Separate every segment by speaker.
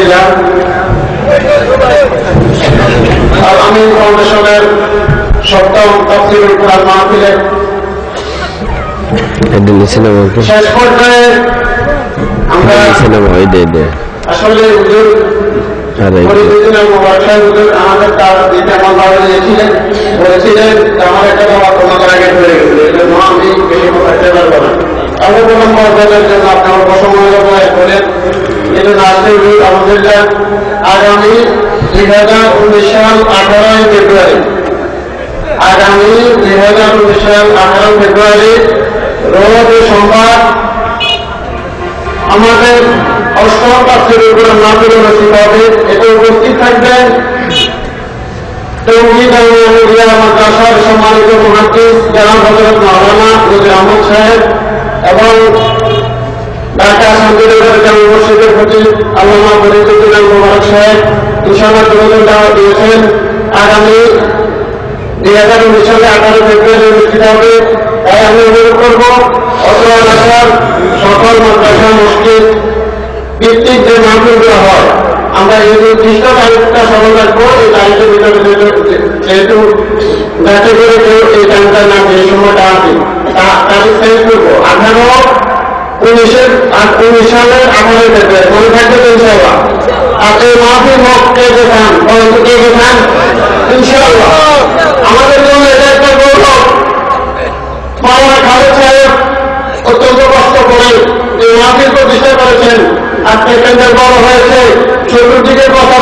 Speaker 1: আলহামদুলিল্লাহ আমি ফাউন্ডেশনের সপ্তম তাফসীরুল কোরআন মাহফিলে শেষ পর্যায়ে আমরা আসলে হুজুর আমাদের তার দিতে এমন ভাবে দিয়েছিলেন, বলেছিলেন আমার একটা বাবা তোমাদের আগে হয়ে গেছে, এই জন্য আমি বেশি কথা পারবো না। আবু বললাম মর্যাদার জন্য আপনার অসময় করেন। এই জন্য আজকে আলহামদুলিল্লাহ আগামী 2019 সাল 18 ফেব্রুয়ারি রোজ সোমবার আমাদের অষ্টম তাফসীরুল কোরআন মাহফিল অনুষ্ঠিত হবে। এতে উপস্থিত থাকবেন টঙ্গী দারুল মাদ্রাসার সম্মানিত মুহাদ্দিস জনাব হযরত মাওলানা নজরুল আহমদ সাহেব এবং ঢাকা শান্তিনগর জামে মসজিদের খতিব আল্লামা ফরিদুদ্দিন মুবারক সাহেব ইনশাআল্লাহ দুজন দাওয়াত দিয়েছেন। আগামী 2019 সালে 18 ফেব্রুয়ারি অনুষ্ঠিত হবে। তাই আমি অনুরোধ করব অত্র এলাকার সকল মাদ্রাসা মসজিদ ভিত্তিক যে মাহফিলগুলো হয় আমরা এই নির্দিষ্ট তারিখটা স্মরণ রাখবো। এই তারিখের ভিতরে যেহেতু যাতে করে কেউ এই টাইমটা না যে সময়টা আছে তারিখ চেঞ্জ করবো 19 সালের 18 ফেব্রুয়ারি মনে থাকবে তো ইনশাআল্লাহ। আর এই মাহফিল হোক কে দেখান কে দেখান ইনশাআল্লাহ। আমাদের জন্য এটা একটা গৌরব। মাওলানা খালেদ সাহেব অত্যন্ত কষ্ট করে এই মাহফিল প্রতিষ্ঠা করেছেন। আজকে কেন্দ্রের বড় হয়েছে, চতুর্দিকে প্রচার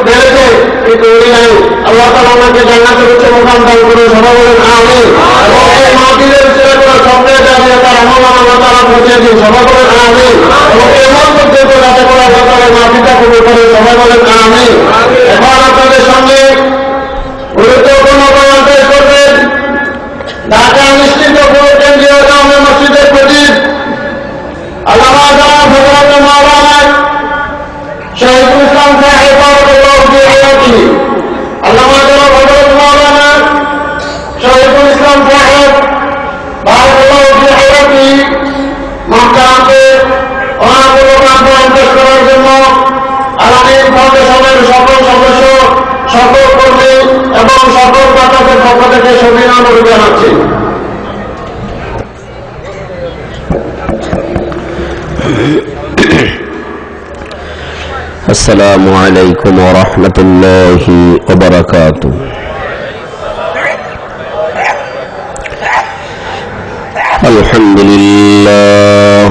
Speaker 1: বেড়েছে, কিন্তু উনি নাই। আল্লাহ তাআলা ওনাকে জান্নাতের উচ্চ মুকাম দান করুন, সবাই বলেন আমিন। এবং এই মাহফিলের ছেলে করে স্বপ্নে দাঁড়িয়ে তার আমল আল্লাহ তাআলা পৌঁছে দিন, সবাই বলেন আমিন। এবং এমন পর্যন্ত যাতে করে আল্লাহ তাআলা মাহফিলটা কবুল করেন, সবাই বলেন আমিন। এখন আপনাদের সঙ্গে গুরুত্বপূর্ণ বয়ান পেশ করবেন ঢাকা অনুষ্ঠিত কেন্দ্রীয় জামে মসজিদের খতিব আল্লামা জনাব হযরত মাওলানা শহীদুল ইসলাম সাহেব রাদিয়াল্লাহু তাআলা আল্লামা জনাব হযরত মাওলানা শহীদুল ইসলাম সাহেব রাদিয়াল্লাহু তাআলা মহতারামকে অনাবল কাম পেশ করার জন্য আলামিন ফাউন্ডেশনের সকল সদস্য, সকল কর্মী এবং সকল বাচ্চাদের পক্ষ থেকে সবিনয় অনুরোধ জানাচ্ছি।
Speaker 2: আসসালামু আলাইকুম ওয়া রাহমাতুল্লাহি ওয়া বারাকাতুহু। আলহামদুলিল্লাহ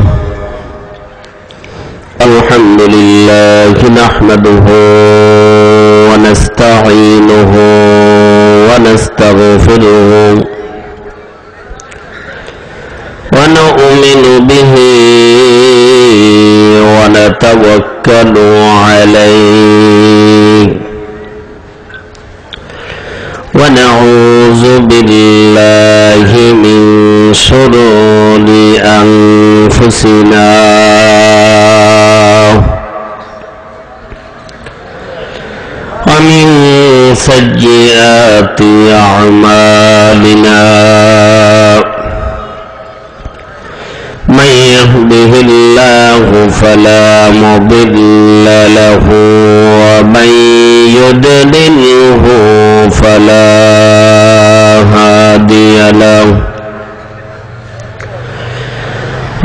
Speaker 2: নাহমাদুহু ওয়া নাস্তাঈনুহু ওয়া নাস্তাগফিরুহু ওয়া নু'মিনু বিহি ওয়া নাতাওয়াক্কালু আলাইহি ওয়া নাউযু বিল্লাহি মিন শুরুরি আনফুসিনা ওয়া মিন সাইয়্যাতি আ'মালিনা من يهده الله فلا مضل له ومن يضلله فلا هادي له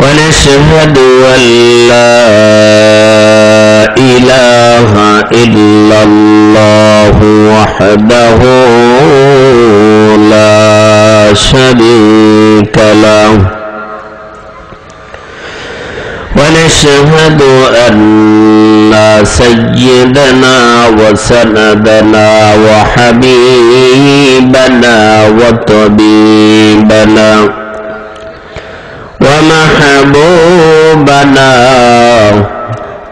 Speaker 2: ونشهد أن لا إله إلا الله وحده لا شريك له ونشهد أن سيدنا وسندنا وحبيبنا وطبيبنا ومحبوبنا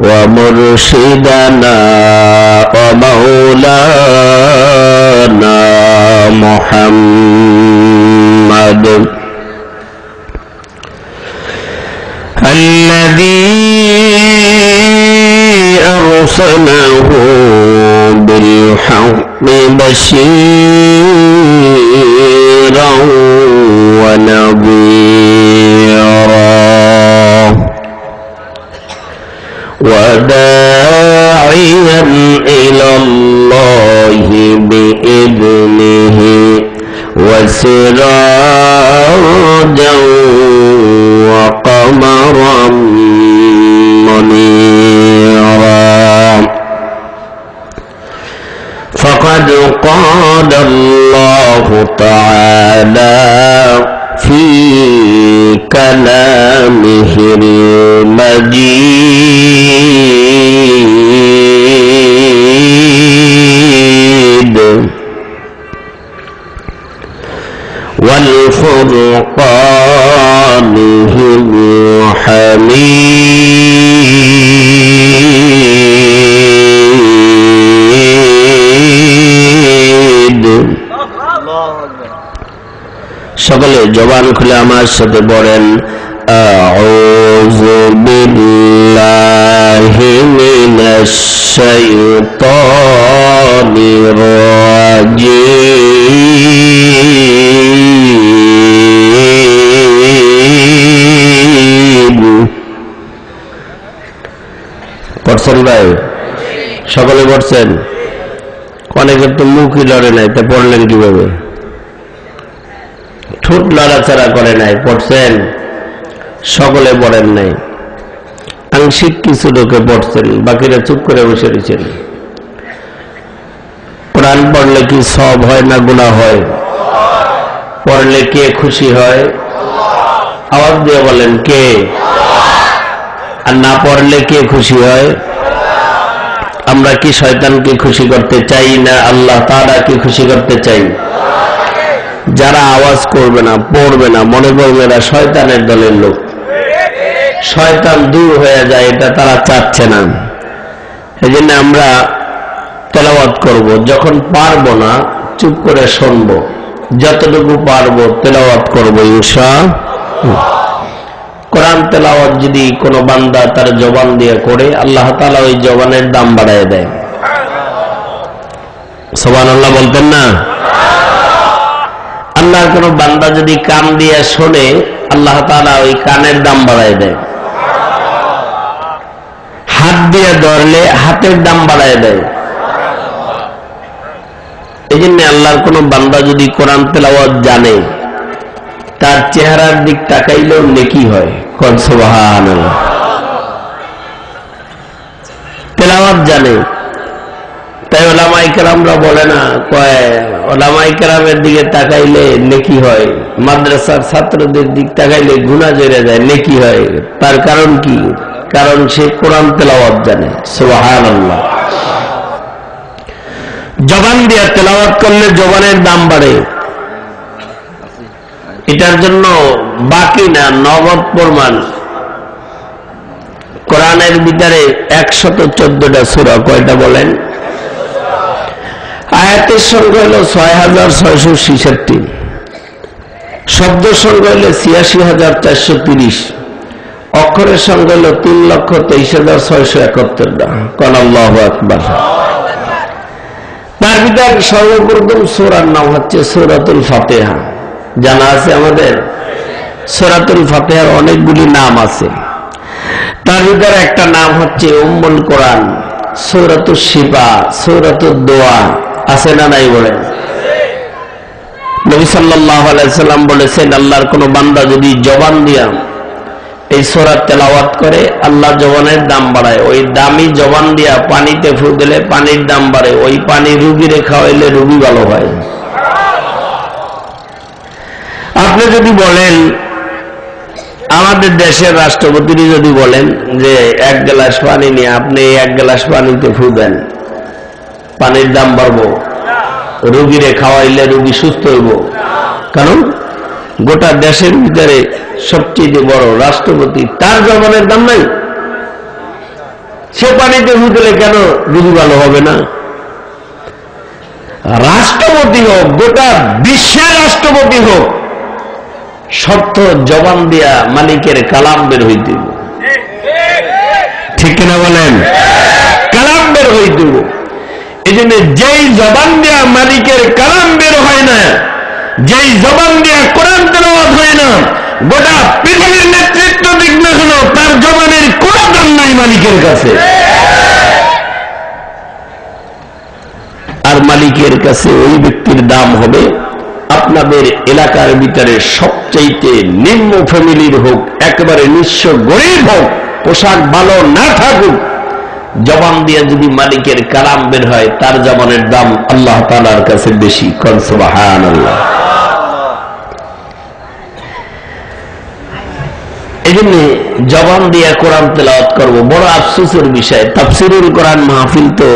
Speaker 2: ومرشدنا ومولانا محمد الذي أرسله بالحق بشيرا ونذيرا وداعيا قمرا منيرا فقد قال الله تعالى في كلامه المجيد والفرقان الحميد সকলে জবান খুলে আমার সাথে বলেন আউযু বিল্লাহি মিনাশ শাইতানির রাজিম। পড়ছেন ভাই? সকলে পড়ছেন? অনেকের তো মুখই লড়ে নাই, তা পড়লেন কিভাবে? ঠোঁট লড়াচড়া করে নাই, পড়ছেন? সকলে পড়েন নাই, আংশিক কিছু লোকে পড়ছেন, বাকিরা চুপ করে বসে রয়েছেন। কোরআন পড়লে কি সব হয় না গুনাহ হয়? পড়লে কে খুশি হয়? আওয়াজ দিয়ে বলেন কে? আর না পড়লে কে খুশি হয়? আমরা কি শয়তানকে খুশি করতে চাই না আল্লাহ তাআলাকে খুশি করতে চাই? যারা আওয়াজ করবে না, পড়বে না, মনে করবে না শয়তানের দলের লোক, শয়তান দূর হয়ে যায়, এটা তারা চাচ্ছে না। এই জন্য আমরা তেলাওয়াত করব, যখন পারবো না চুপ করে শুনবো, যতটুকু পারবো তেলাওয়াত করব ইনশাআল্লাহ। কোরআন তেলাওয়াত যদি কোনো বান্দা তার জবান দিয়ে করে, আল্লাহ তাআলা ওই জবানের দাম বাড়ায় দেয়। সুবহানাল্লাহ বলতেন না? আল্লাহর কোন বান্দা যদি কান দিয়ে শোনে, আল্লাহ তাআলা ওই কানের দাম বাড়ায় দেয়। হাত দিয়ে ধরলে হাতের দাম বাড়ায় দেয়। এই জন্য আল্লাহর কোন বান্দা যদি কোরআন তেলাওয়াত জানে, তার চেহারার দিক তাকাইলেও নেকি হয়। কোন সুবহানাল্লাহ। তেলাওয়াত জানে, তাই ওলামায়ে কেরামরা বলে না, কয় ওলামায়ে কেরামের দিকে তাকাইলে নেকি হয়, মাদ্রাসার ছাত্রদের দিক তাকাইলে গুনাহ জড়ে যায়, নেকি হয়। তার কারণ কি? কারণ সে কোরআন তেলাওয়াত জানে। সুবহানাল্লাহ। জবান দিয়ে তেলাওয়াত করলে জবানের দাম বাড়ে। এটার জন্য বাকি না, নগদ প্রমাণ। কোরআনের ভিতরে 114টা সূরা, কয়টা বলেন? আয়াতের সংখ্যা হলো 6666, শব্দ সংখ্যা হলো ৮৬,৪৩০, অক্ষরের সংখ্যা হলো ৩,২৩,৬৭১টা। কোন আল্লাহু আকবার। তার ভিতরে সর্বপ্রথম সূরার নাম হচ্ছে সূরাতুল ফাতিহা। জানা আছে আমাদের? সূরাতুল ফাতিহার অনেকগুলি নাম আছে, তার ভিতরে একটা নাম হচ্ছে উম্মুল কোরআন, সূরাতুশ শিফা, সূরাতুদ দোয়া। আছে না নাই বলেন? নবী সাল্লাল্লাহু আলাইহি সাল্লাম বলেছেন, আল্লাহর কোন বান্দা যদি জবান দিয়া এই সূরা তেলাওয়াত করে, আল্লাহ জবানের দাম বাড়ায়। ওই দামি জবান দিয়া পানিতে ফু দিলে পানির দাম বাড়ে, ওই পানি রোগীরে খাওয়াইলে রোগী ভালো হয়। আপনি যদি বলেন, আমাদের দেশের রাষ্ট্রপতি যদি বলেন যে 1 গ্লাস পানি নিয়ে আপনি 1 গ্লাস পানিতে ফু দেন, পানির দাম বাড়বো, রোগীরে খাওয়াইলে রোগী সুস্থ হইব। কারণ গোটা দেশের ভিতরে সবচেয়ে বড় রাষ্ট্রপতি, তার জবানের দাম নাই। সে পানিতে ফু দিলে কেন রোগী ভালো হবে না? রাষ্ট্রপতি হোক, গোটা বিশ্বের রাষ্ট্রপতি হোক, শর্ত জবান দিয়া মালিকের কালাম বের হইতে, ঠিক কিনা বলেন? কালাম বের হইতে। এই জন্য যেই জবান দিয়া মালিকের কালাম বের হয় না, যেই জবান দিয়া কোরআন তেলাওয়াত হয় না, গোটা পৃথিবীর নেতৃত্ব দিক না হলো, তার জবানের কোনো দাম নাই মালিকের কাছে। আর মালিকের কাছে ওই ব্যক্তির দাম হবে, আপনাদের এলাকার ভিতরে সবচাইতে নিম্ন ফ্যামিলির হোক, একেবারে নিঃস্ব গরিব হোক, পোশাক ভালো না থাকুক, জবান দিয়ে যদি মালিকের কালাম বের হয়, তার জবানের দাম আল্লাহ তাআলার কাছে বেশি। কোন সুবহানাল্লাহ। এই জন্য জবান দিয়ে কোরআন তেলাওয়াত করব। বড় আফসোসের বিষয়, তাফসীরুল কোরআন মাহফিল তো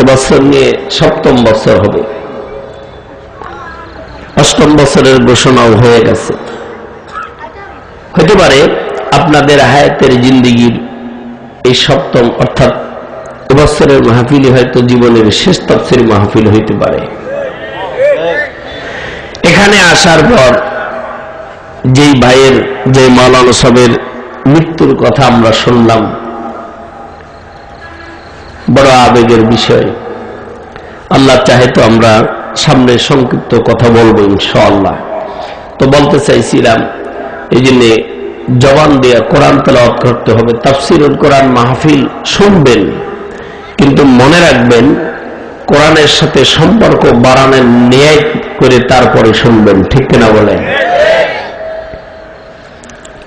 Speaker 2: এবছর নিয়ে 7ম বছর হবে, 8ম বছরের ঘোষণাও হয়ে গেছে। হতে পারে আপনাদের হায়াতের জিন্দেগির এই 7ম, অর্থাৎ এবছরের মাহফিল হয়তো জীবনের শেষ তাফসীর মাহফিল হইতে পারে। এখানে আসার পর যেই ভাইয়ের, যে মাওলানা সাহেবের মৃত্যুর কথা আমরা শুনলাম, বড় আবেগের বিষয়। আল্লাহ চাহে তো আমরা সামনে সংক্ষিপ্ত কথা বলবো ইনশাআল্লাহ। তো বলতে চাইছিলাম, এই জন্য জবান দিয়ে কোরআন তেলাওয়াত করতে হবে। তাফসীরুল কোরআন মাহফিল শুনবেন, কিন্তু মনে রাখবেন কোরআনের সাথে সম্পর্ক বাড়ানোর নিয়ত করে তারপরে শুনবেন। ঠিক কিনা বলেন?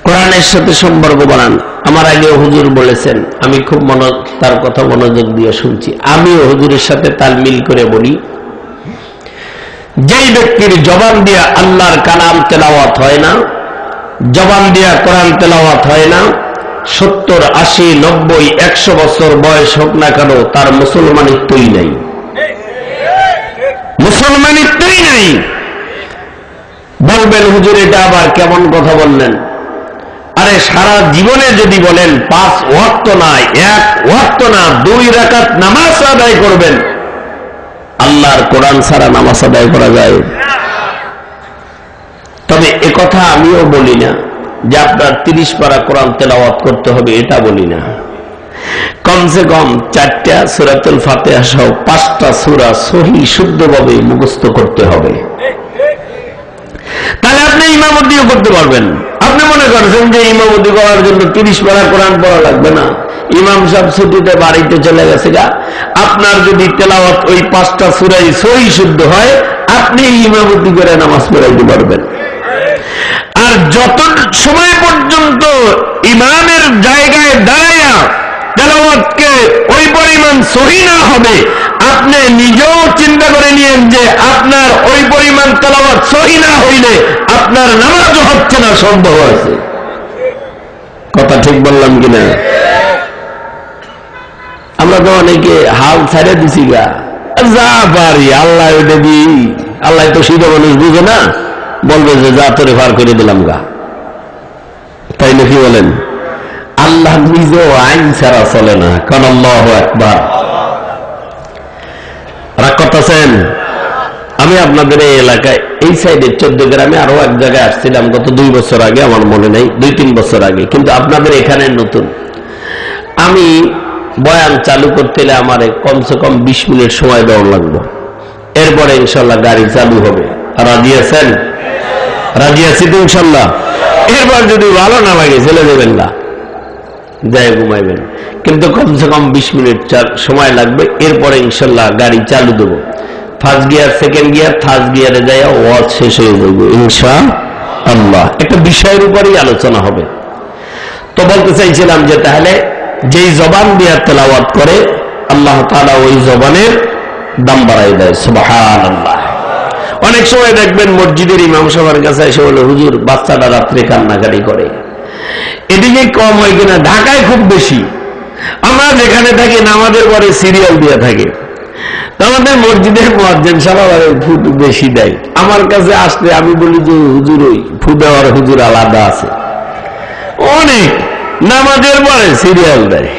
Speaker 2: কোরআনের সাথে সম্পর্ক বাড়ান। আমার আগে হুজুর বলেছেন, আমি খুব তার কথা মনোযোগ দিয়ে শুনছি। আমিও হুজুরের সাথে তাল মিল করে বলি, যেই ব্যক্তির জবান দিয়া আল্লাহর কালাম তেলাওয়াত হয় না, জবান দিয়া কোরআন তেলাওয়াত হয় না, 70, 80, 90, 100 বছর বয়স হোক না কেন, তার মুসলমানিত্বই নাই, মুসলমানিত্বই নাই। বলবেন হুজুর এটা আবার কেমন কথা বললেন? আরে সারা জীবনে যদি বলেন 5 ওয়াক্ত না, 1 ওয়াক্ত না, 2 রাকাত নামাজ আদায় করবেন, আল্লাহর কোরআন ছাড়া নামাজ আদায় করা যায়? তবে একথা আমিও বলি না যে আপনার 30 পারা কোরআন তেলাওয়াত করতে হবে, এটা বলি না। কমসে কম 4টা সূরাতুল ফাতিহা সহ 5টা সূরা সহি শুদ্ধভাবে মুখস্থ করতে হবে, তাহলে আপনি ইমামতিও করতে পারবেন। আপনি মনে করছেন যে ইমামতি করার জন্য 30 পারা কোরআন পড়া লাগবে না, ইমাম সাহেব ছুটিতে বাড়িতে চলে গেছে গা, আপনার যদি তেলাওয়াত ওই 5টা সূরাই সহি শুদ্ধ হয়, আপনি ইমামতি করে নামাজ পড়াইতে পারবেন। আর যত সময় পর্যন্ত ইমামের জায়গায় দাঁড়াইয়া তেলাওয়াতকে ওই পরিমাণ সহি না হবে, আপনি নিজেও চিন্তা করে নিয়েন যে আপনার ওই পরিমাণ তেলাওয়াত সহি না হইলে আপনার নামাজও হচ্ছে না, সম্ভব আছে। কথা ঠিক বললাম কিনা? আমরা তো অনেকে হাল ছেড়ে দিছি গা, যা পারি আল্লাহ ওইটা দিই, আল্লাহ তো সিধা মানুষ বুঝে না, বলবে যে যা তোরে পার করে দিলাম গা, তাই নাকি বলেন? আল্লাহ নিজেও আইন ছাড়া চলে না। কারণ আল্লাহু আকবার। রাগ করতেছেন? আমি আপনাদের এই এলাকায় এই সাইডে 14 গ্রামে আরো এক জায়গায় আসছিলাম গত 2 বছর আগে, আমার মনে নেই, 2-3 বছর আগে, কিন্তু আপনাদের এখানে নতুন। আমি বয়ান চালু করতে হলে আমার কমসে কম 20 মিনিট সময় দেওয়া লাগবে, এরপরে ইনশাল্লাহ গাড়ি চালু হবে। রাজি আছেন? রাজি আছি তো ইনশাল্লাহ। এরপর যদি ভালো না লাগে চলে যাবেন না, যাই ঘুমাইবেন, কিন্তু কমসে কম 20 মিনিট সময় লাগবে, এরপরে ইনশাল্লাহ গাড়ি চালু দেবো। 1st gear, 2nd gear, 3rd গিয়ারে যাই ওয়াজ শেষ হয়ে যাবে ইনশাআল্লাহ। একটা বিষয়ের উপরই আলোচনা হবে। তো বলতে চাইছিলাম যে তাহলে যেই জবান দিয়ে তেলাওয়াত করে আল্লাহ তাআলা ওই জবানের দাম বাড়াই দেয়। সুবহানাল্লাহ। অনেক সময় দেখবেন মসজিদের ইমাম সাহেবের কাছে এসে বলে, হুজুর বাচ্চাটা রাত্রে কান্নাকাটি করে, এদিকে কম হয় কিনা? ঢাকায় খুব বেশি। আমরা যেখানে থাকি নামাজের পরে সিরিয়াল দিয়ে থাকে, আমাদের মসজিদের মুয়াজ্জিন সাহেব ফুট বেশি দেয়। আমার কাছে আসলে আমি বলি যে হুজুর ওই ফু দেওয়ার হুজুর আলাদা আছে, অনেক নামাজের পরে সিরিয়াল দেয়।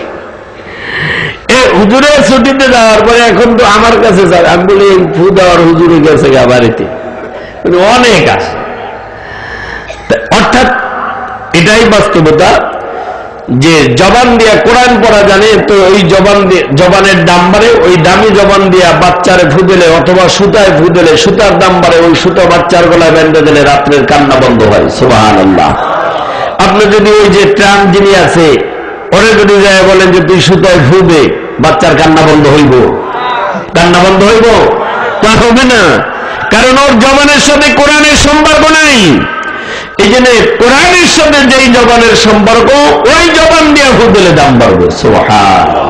Speaker 2: হুজুরের ছুটিতে যাওয়ার পরে এখন তো আমার কাছে যায়, আমি বলি ফু দেওয়ার হুজুরের কাছে বাড়িতে অনেক আছে। অর্থাৎ এটাই বাস্তবতা যে জবান দিয়া কোরআন পড়া জানে তো ওই জবানের দাম বাড়ে, ওই দামি জবান দিয়া বাচ্চারে ফু দিলে অথবা সুতায় ফু দিলে সুতার দাম বাড়ে, ওই সুতো বাচ্চার গলায় বেঁধে দিলে রাত্রের কান্না বন্ধ হয়। সুবহানাল্লাহ। আপনি যদি ওই যে ট্রাম যিনি আছে ওরে যদি যায় বলেন যে তুই সুতায় ফু দে, বাচ্চার কান্না বন্ধ হইব? কান্না বন্ধ হইব? তা হবে না। কারণ ওর জবানের সাথে কোরআনের সম্পর্ক নাই। এই জন্য কোরআনের সাথে যেই জবানের সম্পর্ক, ওই জবান দিয়ে ফু দিলে দাম বাড়বে। সুবহানাল্লাহ।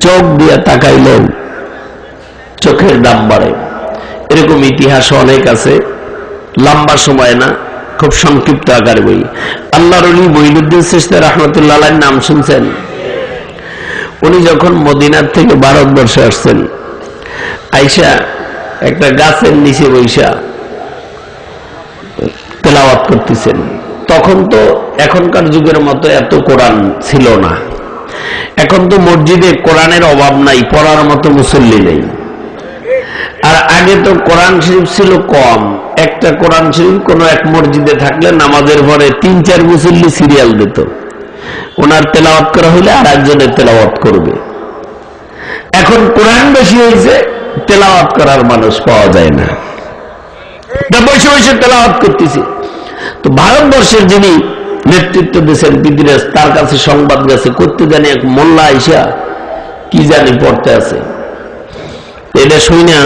Speaker 2: চোখ দিয়ে তাকাইলেও চোখের দাম বাড়ে। এরকম ইতিহাস অনেক আছে, লম্বা সময় না, খুব সংক্ষিপ্ত আকারে বই। আল্লাহর ওলি মঈনুদ্দিন চিশতি রাহমাতুল্লাহ আলাইহির নাম শুনছেন? উনি যখন মদিনার থেকে ভারতবর্ষে আসছেন, আইসা একটা গাছের নিচে বৈশা তেলাওয়াত করতেছেন। তখন তো এখনকার যুগের মতো এত কোরআন ছিল না। এখন তো মসজিদে কোরআনের অভাব নাই, পড়ার মতো মুসল্লি নেই। আর আগে তো কোরআন শরীফ ছিল কম। একটা কোরআন শরীফ কোন এক মসজিদে থাকলে নামাজের পরে 3-4 মুসল্লি সিরিয়াল দিত। ওনার তেলাওয়াত করা হলে আর একজনের তেলাওয়াত করবে। এখন কোরআন বেশি হয়েছে, তেলাওয়াত করার মানুষ পাওয়া যায় না, বসে বসে তেলাওয়াত করতেছে। তো ভারতবর্ষের যিনি নেতৃত্ব দিয়েছেন পিদিরাজ, তার কাছে সংবাদ গেছে, করতে জানি এক মোল্লা আইসা কি জানি পড়তে আছে। এটা শুই না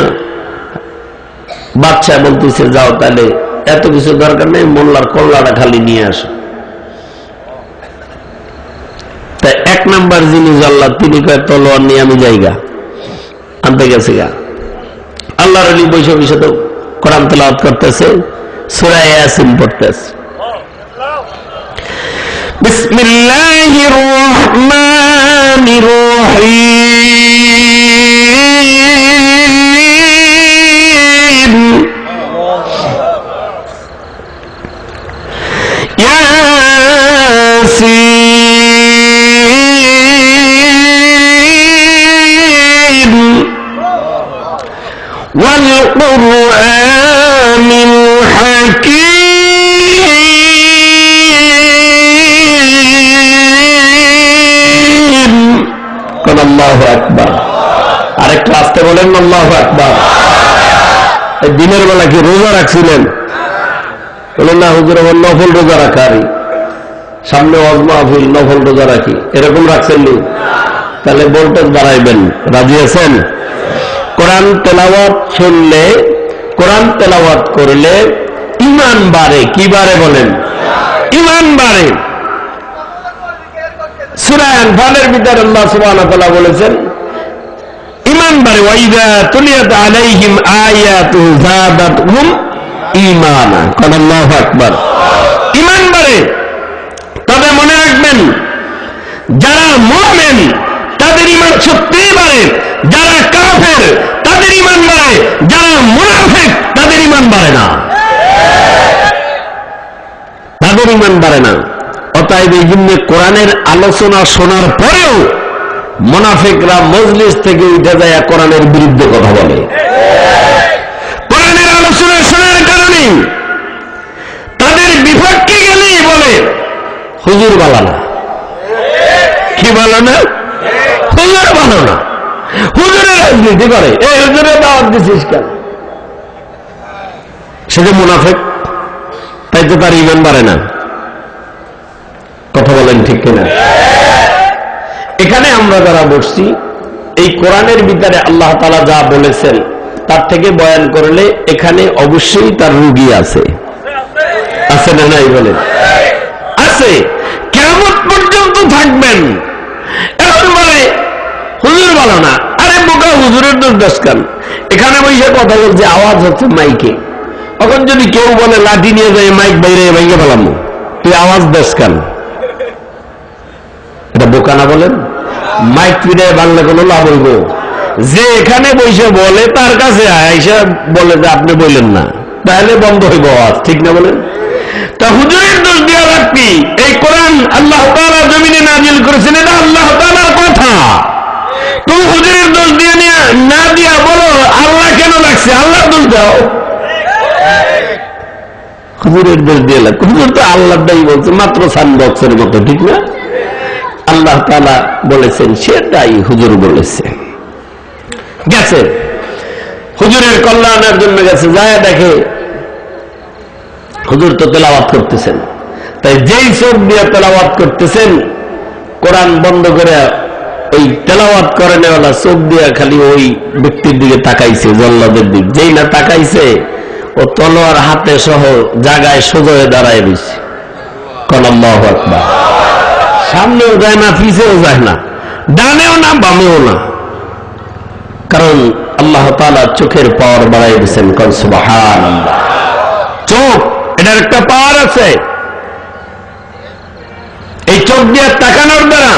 Speaker 2: বাচ্চা বলতেছে, যাও তাহলে এত কিছু দরকার নেই, মোল্লার কল্লাটা খালি নিয়ে আসো। তাই 1 নাম্বার যিনি আল্লাহ, তিনি কয় তলোয়ার নিয়ে আমি জায়গা আনতে গেছে গা। আল্লাহর ওলি বসে বসে তো কোরআন তেলাওয়াত করতেছে, সূরা ইয়াসিন পড়তেছে। বিসমিল্লাহির রহমানির রহিম। ইয়াসিন ওয়াল কুরআনিল হাকীম। আল্লাহু আকবার। আরেকটু আসতে বলেন আল্লাহু আকবার। দিনের বেলা কি রোজা রাখছিলেন? বলেন না হুজুর, আমার নফল রোজা রাখারি, সামনে ওয়াজ মাহফিল, নফল রোজা রাখি, এরকম রাখছেন নি? তাহলে ভোল্টেজ বাড়াইবেন। রাজি আছেন? কোরআন তেলাওয়াত শুনলে, কোরআন তেলাওয়াত করলে ঈমান বাড়ে। কি বাড়ে বলেন? ঈমান বাড়ে। সূরা আনফালের ভিতরে আল্লাহ সুবহানাহু ওয়া তাআলা বলেছেন ঈমান বাড়ে, ওয়াইদা তুলিয়াত আলাইহিম আয়াতুহু যাদাতহুম ঈমানা। আল্লাহু আকবার। ঈমান বাড়ে। তবে মনে রাখবেন, যারা মুমিন তাদের ঈমান সত্যিই বাড়ে, যারা কাফের তাদের ঈমান বাড়ে, যারা মুনাফিক তাদের ঈমান বাড়ে না, তাদের ঈমান বাড়ে না। অতএব এই জন্য কোরআনের আলোচনা শোনার পরেও মুনাফিকরা মজলিস থেকে উঠে যায়, কোরআনের বিরুদ্ধে কথা বলে। কোরআনের আলোচনা শোনার কারণে তাদের বিপক্ষে গেলেই বলে হুজুর ভালো না। কি ভালো না? হুজুর ভালো না। হুজুরের রাজনীতি করে, এই হুজুরের দাওয়াত দিছিস কেন? সে যে মুনাফিক, তাই তো তার ঈমান বাড়ে না। কথা বলেন ঠিক কিনা? এখানে আমরা যারা বসছি, এই কোরআনের ভিতরে আল্লাহ তাআলা যা বলেছেন তার থেকে বয়ান করলে এখানে অবশ্যই তার রুগী আছে। আছে না নাই বলেন? আছে। কিয়ামত পর্যন্ত থাকবেন। এখন বলে হুজুর ভালো না। আরে বোকা, হুজুরের দোষ কেন? এখানে বসে কথা বলছে, আওয়াজ হচ্ছে মাইকে। এখন যদি কেউ বলে লাঠি নিয়ে যায় মাইক বাইরে ভেঙে ফেলাম, তুই আওয়াজ দোষ কেন? এটা বোকা না বলেন? মাইক ফিরে বাংলা কোনো লাভ হইব? যে এখানে বসে বলে তার কাছে আইসা বলে যে আপনি বললেন না, তাহলে বন্ধ হইব আওয়াজ। ঠিক না বলেন? তা হুজুরের দোষ দেওয়া লাগবে। এই কোরআন আল্লাহ তাআলা জমিনে নাজিল করেছেন, এটা আল্লাহ তাআলার কথা। তুমি হুজুরের দোষ দিয়ে না দিয়া বলো আল্লাহ কেন লাগছে, আল্লাহ দোষ দাও। হুজুরের দোষ দিয়ে লাগবে। হুজুর তো আল্লাহটাই বলছে, মাত্র সানবক্সের মতো। ঠিক না? আল্লাহ তাআলা বলেছেন, সেটাই হুজুর বলেছে। গেছে হুজুরের কল্যাণের জন্য গেছে, যায় দেখে হুজুর তো তেলাওয়াত করতেছেন। তাই যেই চোখ দিয়ে তেলাওয়াত করতেছেন, কোরআন বন্ধ করে ওই তেলাওয়াত করেনেওয়ালা চোখ দিয়া খালি ওই ব্যক্তির দিকে তাকাইছে, জল্লাদের দিক। যেই না তাকাইছে ও তলোয়ার হাতে সহ জায়গায় সোজা হয়ে দাঁড়ায় দিছে। কোন আল্লাহু আকবার। সামনেও যায় না, পিছেও যায় না, ডানেও না, বামেও না, কারণ আল্লাহ তাআলা চোখের পাওয়ার বাড়াই দিয়েছেন। কোন সুবহানাল্লাহ। চোখ, এটার একটা পাওয়ার আছে। এই চোখ দিয়ে তাকানোর দ্বারা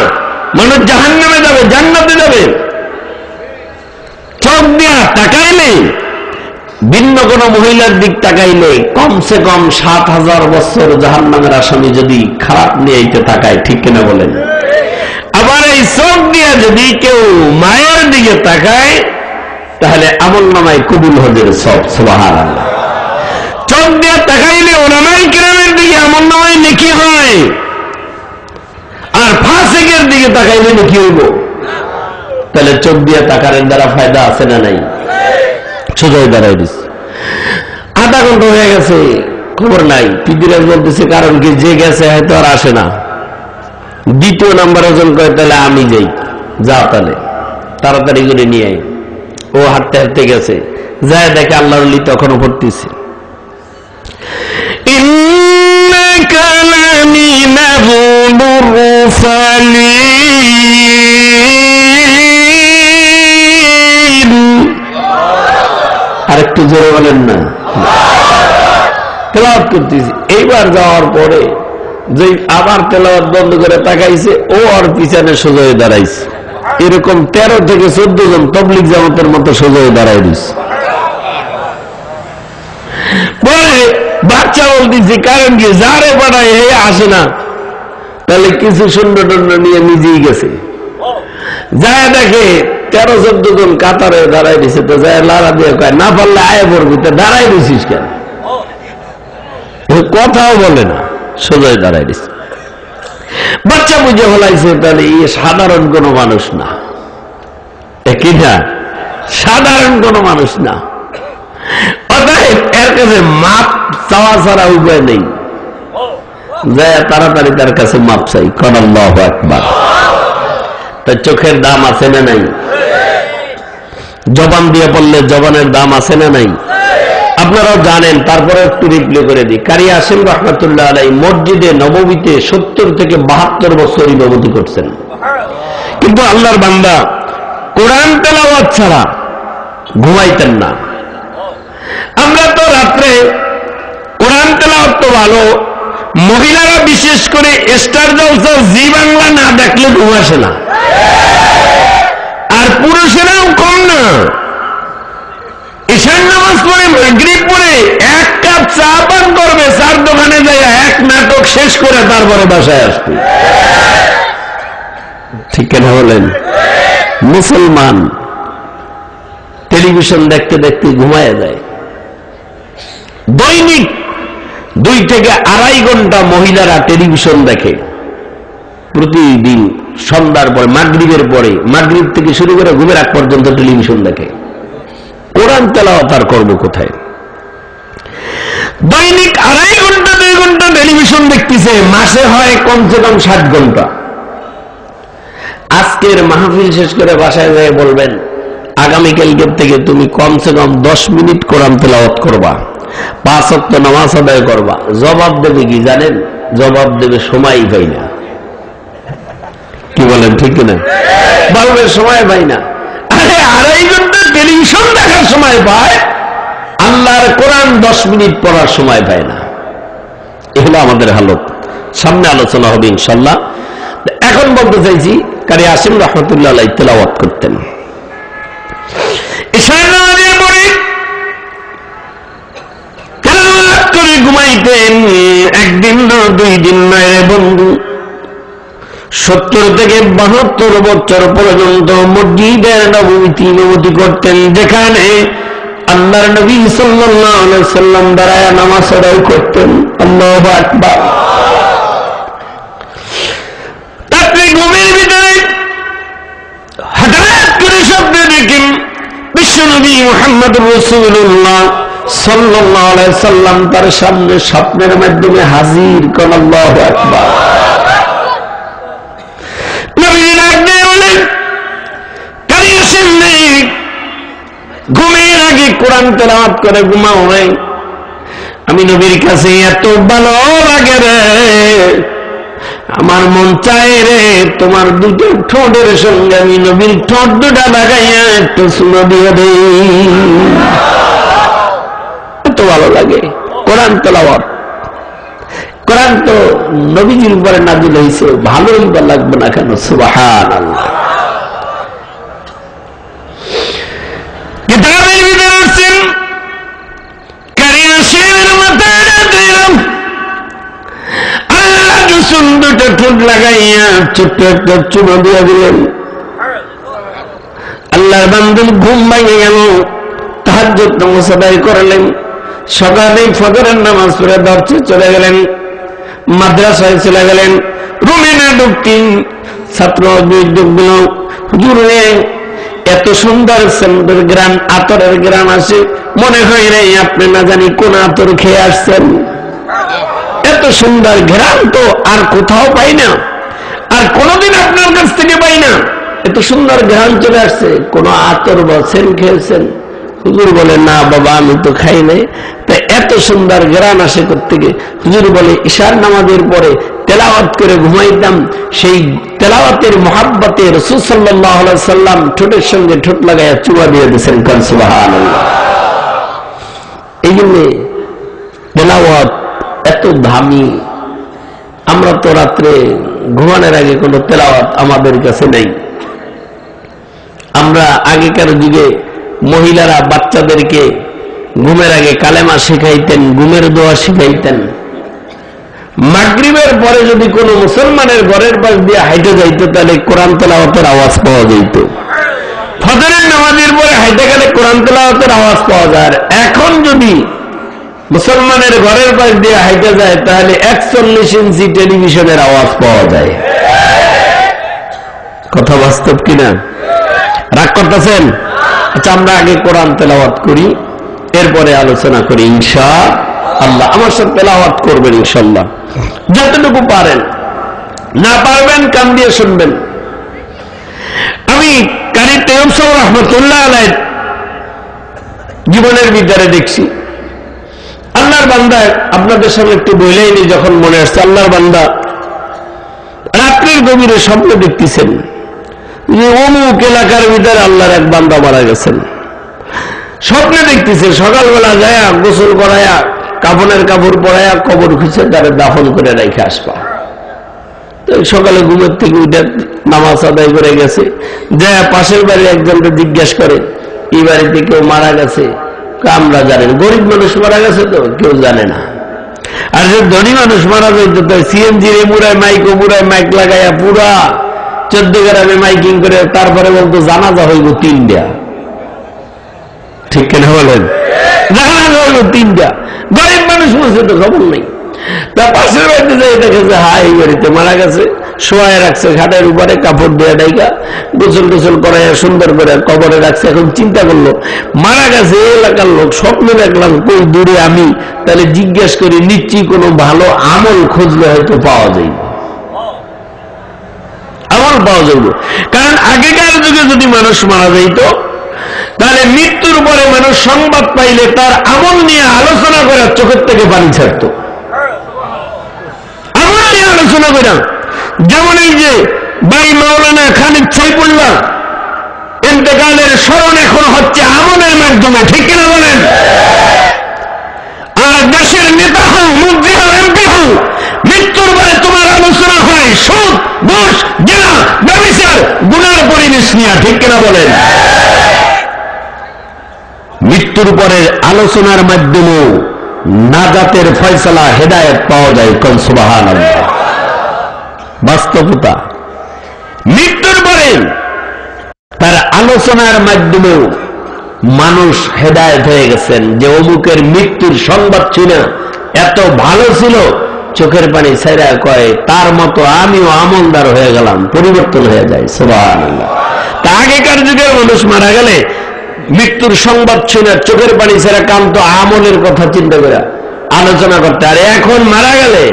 Speaker 2: মানুষ জাহান্নামে যাবে, জান্নাতে যাবে। চোখ দিয়ে তাকাইলে, ভিন্ন কোন মহিলার দিক তাকাইলে কমসে কম ৭,০০০ বছর জাহান্নামের আসামি যদি খারাপ নিয়ে তাকায়, ঠিক কিনা বলেন? আবার এই চোখ দিয়ে যদি কেউ মায়ের দিকে তাকায় তাহলে আমলনামায় কবুল হজের সব। সুবহানাল্লাহ। চোখ দিয়ে তাকাইলে উলামায়ে কিরামের দিকে আমলনামায় নেকি হয়, আর ফাসিকের দিকে তাকাইলে নেকি হইব। তাহলে চোখ দিয়ে তাকারের দ্বারা ফায়দা আছে না নাই? সোজাই দাঁড়াই দিচ্ছে। আধা ঘন্টা হয়ে গেছে, খবর নাই। পিদিরাজ বলতেছে কারণ কি, যে গেছে হয়তো আর আসে না। দ্বিতীয় নাম্বার ওজন করে, তাহলে আমি যাই। যা তাহলে তাড়াতাড়ি করে নিয়ে আয়। ও হাঁটতে হাঁটতে গেছে, যায় দেখে আল্লাহর ওলি তখনও পড়তেছে ইন্নাকা লামিনাল মুরসালিন। আরেকটু জোরে বলেন না। তেলাওয়াত করতেছি। এইবার যাওয়ার পরে যে আবার তেলাওয়াত বন্ধ করে তাকাইছে, ও আর পিছনে সোজা হয়ে দাঁড়াইছে। এরকম 13 থেকে 14 জন তবলিগ জামাতের মতো সোজা হয়ে দাঁড়াই দিচ্ছে। পরে বাচ্চা বলতেছে কারণ কি, যারে পাঠায় হে আসে না। তাহলে কিছু শূন্য টন্য নিয়ে নিজেই গেছে, যায় দেখে 13-14 জন কাতারে দাঁড়াই দিছে। তো যায় লাড়া দিয়ে কয়, না পারলে আয় পড়বি, তো দাঁড়াই দিছিস কেন? কথাও বলে না, সোজাই দাঁড়াই দিছে। বাচ্চা বুঝে ফেলাইছে তাহলে এ সাধারণ কোন মানুষ না, কি না? সাধারণ কোন মানুষ না। অতএব এর কাছে মাপ চাওয়া ছাড়া উপায় নেই। যায় তাড়াতাড়ি তার কাছে মাপ চাই। কোন আল্লাহু আকবার। তার চোখের দাম আছে না নাই? জবান দিয়ে বললে জবানের দাম আছে না নাই? আপনারাও জানেন, তারপরে একটু রিপ্লে করে দিই। কারি আসিম রহমাতুল্লাহ আলাইহি মসজিদে নববীতে 70 থেকে 72 বছর ইমামতি করছেন। কিন্তু আল্লাহর বান্দা কোরআন তেলাওয়াত ছাড়া ঘুমাইতেন না। আমরা তো রাত্রে কোরআন তেলাওয়াত তো ভালো, মহিলারা বিশেষ করে স্টার জলসা জি বাংলা না দেখলে ঘুম আসে না। আর পুরুষেরাও কম না। ঈশান নামাজ পড়ে, মাগরিব পড়ে 1 কাপ চা পান করবে, চার দোকানে যায় 1 নাটক শেষ করে তারপরে বাসায় আসবে। ঠিক কেন বলেন? মুসলমান টেলিভিশন দেখতে দেখতে ঘুমায় যায়। দৈনিক 2 থেকে 2.5 ঘন্টা মহিলারা টেলিভিশন দেখে প্রতিদিন। সন্ধ্যার পরে, মাগরিবের পরে, মাগরিব থেকে শুরু করে ঘুমের আগ পর্যন্ত টেলিভিশন দেখে। কোরআন তেলাওয়াত আর করবো কোথায়? দৈনিক 2.5 ঘন্টা 2 ঘন্টা টেলিভিশন দেখতেছে, মাসে হয় কমসে কম 60 ঘন্টা। আজকের মাহফিল শেষ করে বাসায় যেয়ে বলবেন, আগামীকালকের থেকে তুমি কমসে কম 10 মিনিট কোরআন তেলাওয়াত করবা, 5 ওয়াক্ত নামাজ আদায় করবা। জবাব দেবে কি জানেন? জবাব দেবে সময়ই পাই না। কি বলেন, ঠিক না? বলবে সময় পাই না। আরে 2.5 ঘন্টা টেলিভিশন দেখার সময় পায়, আল্লাহর কোরআন 10 মিনিট পড়ার সময় পায় না। এগুলো আমাদের হালত। সামনে আলোচনা হবে ইনশাল্লাহ। এখন বলতে চাইছি, কারি আসিম রহমাতুল্লাহ আলাইহি তেলাওয়াত করতেন। ঈশার নামাজের পরে তেলাওয়াত করে ঘুমাইতেন। একদিন না, 2 দিন নয় বন্ধু, 70 থেকে 72 বছর পর্যন্ত মসজিদে নববীতে ইমামতি করতেন, যেখানে আল্লাহর নবী সাল্লাল্লাহু আলাইহি সাল্লাম দাঁড়ায় নামাজ আদায় করতেন। আল্লাহু আকবার। রাত্রে ঘুমের ভিতরে হঠাৎ করে স্বপ্নে দেখেন বিশ্বনবী মুহাম্মদুর রাসূলুল্লাহ সাল্লাল্লাহু আলাইহি সাল্লাম তার সামনে স্বপ্নের মাধ্যমে হাজির। কোন আল্লাহু আকবার। নবী ডাক দিয়ে বলেন, কোরআন তেলাওয়াত করে ঘুমাও নাই। আমি নবীর কাছে এত ভালো লাগে রে, আমার মন চায় রে তোমার দুটো ঠোঁটের সঙ্গে আমি নবীর ঠোঁট দুটা লাগাইয়া একটু চুমা দিয়ে দেই। এত ভালো লাগে কোরআন তেলাওয়াত। কোরআন তো নবীজির উপরে নাযিল হয়েছে, ভালোই বা লাগবে না কেন? সুবহানাল্লাহ। কিতাবের ভিতরে আসছেন কারিয়া শেরের মাথায় দিলাম আল্লাহ রসুল দুটো ঠোঁট লাগাইয়া ছোট্ট একটা চুমা দিয়ে দিলেন। আল্লাহর বান্দা ঘুম ভাঙে গেল, তাহাজ্জুদ নামাজ আদায় করলেন, সকালে ফজরের নামাজ পড়ে দরজে চলে গেলেন, মাদ্রাসায় চলে গেলেন। রুমে না ঢুকতেন ছাত্র ঢুকল, হুজুর এত সুন্দর সেন্টের গ্রাম, আতরের গ্রাম আসে, মনে হয় রে আপনি না জানি কোন আতর খেয়ে আসছেন। এত সুন্দর ঘ্রাণ তো আর কোথাও পাই না, আর কোনদিন আপনার কাছ থেকে পাই না। এত সুন্দর ঘ্রাণ চলে আসছে, কোন আতর বা সেন্ট খেয়েছেন? হুজুর বলে না বাবা আমি তো খাই নাই। তা এত সুন্দর ঘ্রাণ আসে কোত্থেকে? হুজুর বলে ইশার নামাজের পরে তেলাওয়াত করে ঘুমাইতাম, সেই তেলাওয়াতের মহাব্বতে রাসূল সাল্লাল্লাহু আলাইহি সাল্লাম ঠোঁটের সঙ্গে ঠোঁট লাগাইয়া চুমা দিয়ে দিয়েছেন। সুবহানাল্লাহ। এই জন্য তেলাওয়াত এত দামি। আমরা তো রাত্রে ঘুমানোর আগে কোনো তেলাওয়াত আমাদের কাছে নেই। আমরা আগেকার যুগে মহিলারা বাচ্চাদেরকে ঘুমের আগে কালেমা শিখাইতেন, ঘুমের দোয়া শিখাইতেন। মাগরিবের পরে যদি কোনো মুসলমানের ঘরের পাশ দিয়ে হাইটে যাইতো তাহলে কোরআন তেলাওয়াতের আওয়াজ পাওয়া যেত। ফজরের নামাজের পরে হাইটে গেলে কোরআন তেলাওয়াতের আওয়াজ পাওয়া যায়। এখন যদি মুসলমানের ঘরের পাশ দিয়ে হাইটে যায় তাহলে 41 ইঞ্চি টেলিভিশনের আওয়াজ পাওয়া যায়। কথা বাস্তব কিনা? রাগ করতেছেন? আচ্ছা আমরা আগে কোরআন তেলাওয়াত করি, এরপরে আলোচনা করি ইনশাআল্লাহ। আমার সাথে তেলাওয়াত করবেন ইনশাআল্লাহ, যতটুকু পারেন। না পারবেন কান দিয়ে শুনবেন। আমি কারি তৈয়ব সাহেব রহমতুল্লাহ আলাইহির জীবনের ভিতরে দেখছি, আল্লাহর বান্দা, আপনাদের সামনে একটু বলেই নি যখন মনে আসছে, আল্লাহর বান্দা রাত্রির গভীরে স্বপ্ন দেখতেছেন যে অমুক এলাকার ভিতরে আল্লাহর এক বান্দা মারা গেছেন। স্বপ্নে দেখতেছে সকালবেলা যায় গোসল করায়া কাফনের কাপড় পরায়া কবর খুঁজে তারা দাফন করে রেখে আসবা। তো সকালে ঘুমের থেকে উঠে নামাজ আদায় করে গেছে, যায় পাশের বাড়ি একজনকে জিজ্ঞাসা করে এই বাড়িতে কেউ মারা গেছে? আমরা জানেন, গরিব মানুষ মারা গেছে তো কেউ জানে না। আর যে ধনী মানুষ মারা যেত তো সিএনজির মুড়ায় মাইক লাগাইয়া পুরা 14 গ্রামে মাইকিং করে তারপরে বলতো জানাজা হইব 3টা। ঠিক কেন বলেন? জানাজা হইব 3টা। গরিব মানুষ বলছে তো খবর নেই। তা পাশের বাড়িতে যাই দেখেছে হাই বাড়িতে মারা গেছে, শোয়ায় রাখছে ঘাটের উপরে, কাপড় দিয়ে ডাইকা গোসল টোসল করাইয়া সুন্দর করে কবরে রাখছে। এখন চিন্তা করলো মারা গেছে এলাকার লোক, স্বপ্নে দেখলাম কই দূরে আমি, তাহলে জিজ্ঞেস করি নিশ্চয়ই কোনো ভালো আমল খুঁজলে হয়তো পাওয়া যায়, আমল পাওয়া যাবে। কারণ আগেকার যুগে যদি মানুষ মারা যাইত তাহলে মৃত্যুর পরে মানুষ সংবাদ পাইলে তার আমল নিয়ে আলোচনা করে চোখের থেকে পানি ছাড়ত, আমল নিয়ে আলোচনা করে। যেমন এই যে ভাই মাওলানা খালিদ সাইফুল্লাহ ইন্তেকালের স্মরণ এখন হচ্ছে আমলের মাধ্যমে, ঠিক কিনা বলেন? আর দেশের নেতা হও, মন্ত্রী হও, এমপি হও, মৃত্যুর পরে তোমার আলোচনা হয় সুদ, ঘুষ, জেনা, ব্যভিচার, গুনার পরিবেশ নিয়ে, ঠিক কিনা বলেন? মৃত্যুর পরে আলোচনার মাধ্যমে নাজাতের ফয়সালা, হেদায়েত পাওয়া যায়। কোন সুবহানাল্লাহ। বাস্তবতা, মৃত্যুর পরে তার আলোচনার মাধ্যমে মানুষ হেদায়েত হয়ে গেছেন। যে অমুকের মৃত্যুর সংবাদ ছিল এত ভালো ছিল, চোখের পানি ছাইরা কয় তার মতো আমিও আমলদার হয়ে গেলাম, পরিবর্তন হয়ে যায়। সুবহানাল্লাহ। তা আগেকার যুগের মানুষ মারা গেলে মৃত্যুর সংবাদ শুনে চোখের পানি ছাড়া কান্ত আমলের কথা চিন্তা করে আলোচনা করতে। আর এখন মারা গেলে,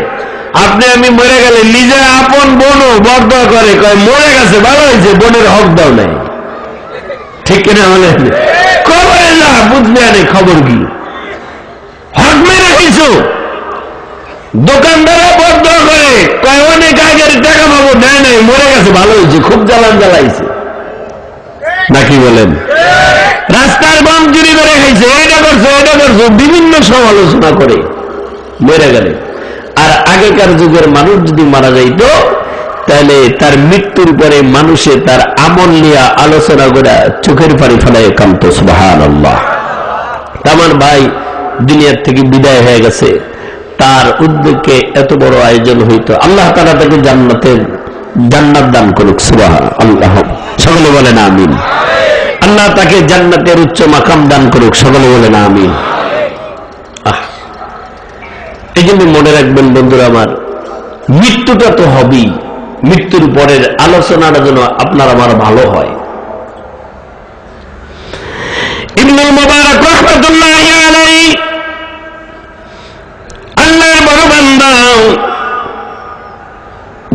Speaker 2: আপনি আমি মরে গেলে নিজের আপন বোনও বরদোয়া করে, কয় মরে গেছে ভালো হয়েছে, বোনের হক দাও নাই, ঠিক কিনা বলেন? কবরে যা বুঝলে আনে খবর কি হক মেরে খাইছো। দোকানদারা বদ্ধ করে কয় অনেক আগের টাকা পাবো, নেয় নাই, মরে গেছে, ভালো হয়েছে, খুব জ্বালান জ্বালাইছে, নাকি বলেন? রাস্তার বাম চুরি করে খাইছে, এটা করছো এটা করছো, বিভিন্ন সমালোচনা করে মরে গেলে। আর আগেকার যুগের মানুষ যদি মারা যাইত তাহলে তার মৃত্যুর পরে মানুষে তার আমল নিয়ে আলোচনা করে চোখের পানি ফেলায় কান্ত। সুবহানাল্লাহ। আমার ভাই দুনিয়ার থেকে বিদায় হয়ে গেছে, তার উদ্যোগে এত বড় আয়োজন হইতো। আল্লাহ তাআলা তাকে জান্নাত দান করুক। সুবহানাল্লাহ। সকলে বলেন আমিন। আল্লাহ তাকে জান্নাতের উচ্চ মাকাম দান করুক। সকলে বলেন আমিন। এই জন্য মনে রাখবেন বন্ধুরা আমার, মৃত্যুটা তো হবেই, মৃত্যুর পরের আলোচনাটা যেন আপনার আমার ভালো হয়। ইবনুল মুবারক রাহমাতুল্লাহি আলাইহি আল্লাহর বড় বান্দা,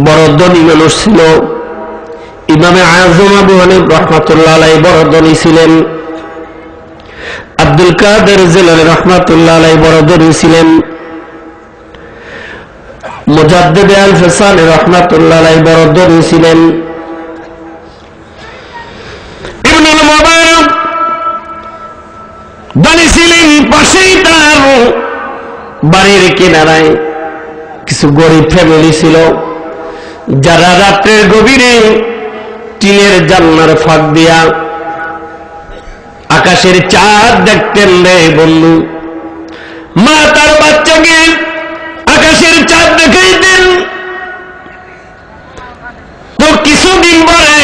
Speaker 2: বড় ধনী মানুষ ছিল। ইমামে আযম আবু হানিফা রাহমাতুল্লাহি আলাইহি বড় ধনী ছিলেন। আব্দুল কাদের জিলানী রাহমাতুল্লাহি আলাইহি বড় ধনী ছিলেন। মুজাদ্দিদ আল ফিসানি রাহমাতুল্লাহি আলাইহি বড় ধনী ছিলেন। ইবনুল মুবারক ধনী ছিলেন, পাশেই তার বাড়ির কিনারায় কিছু গরিব ফ্যামিলি ছিল, যারা রাত্রের গভীরে টিনের জানলার ফাঁক দিয়া আকাশের চাঁদ দেখতেন রে বন্ধু। মা তার বাচ্চাকে আকাশের চাঁদ দেখাইতেন। তো কিছুদিন পরে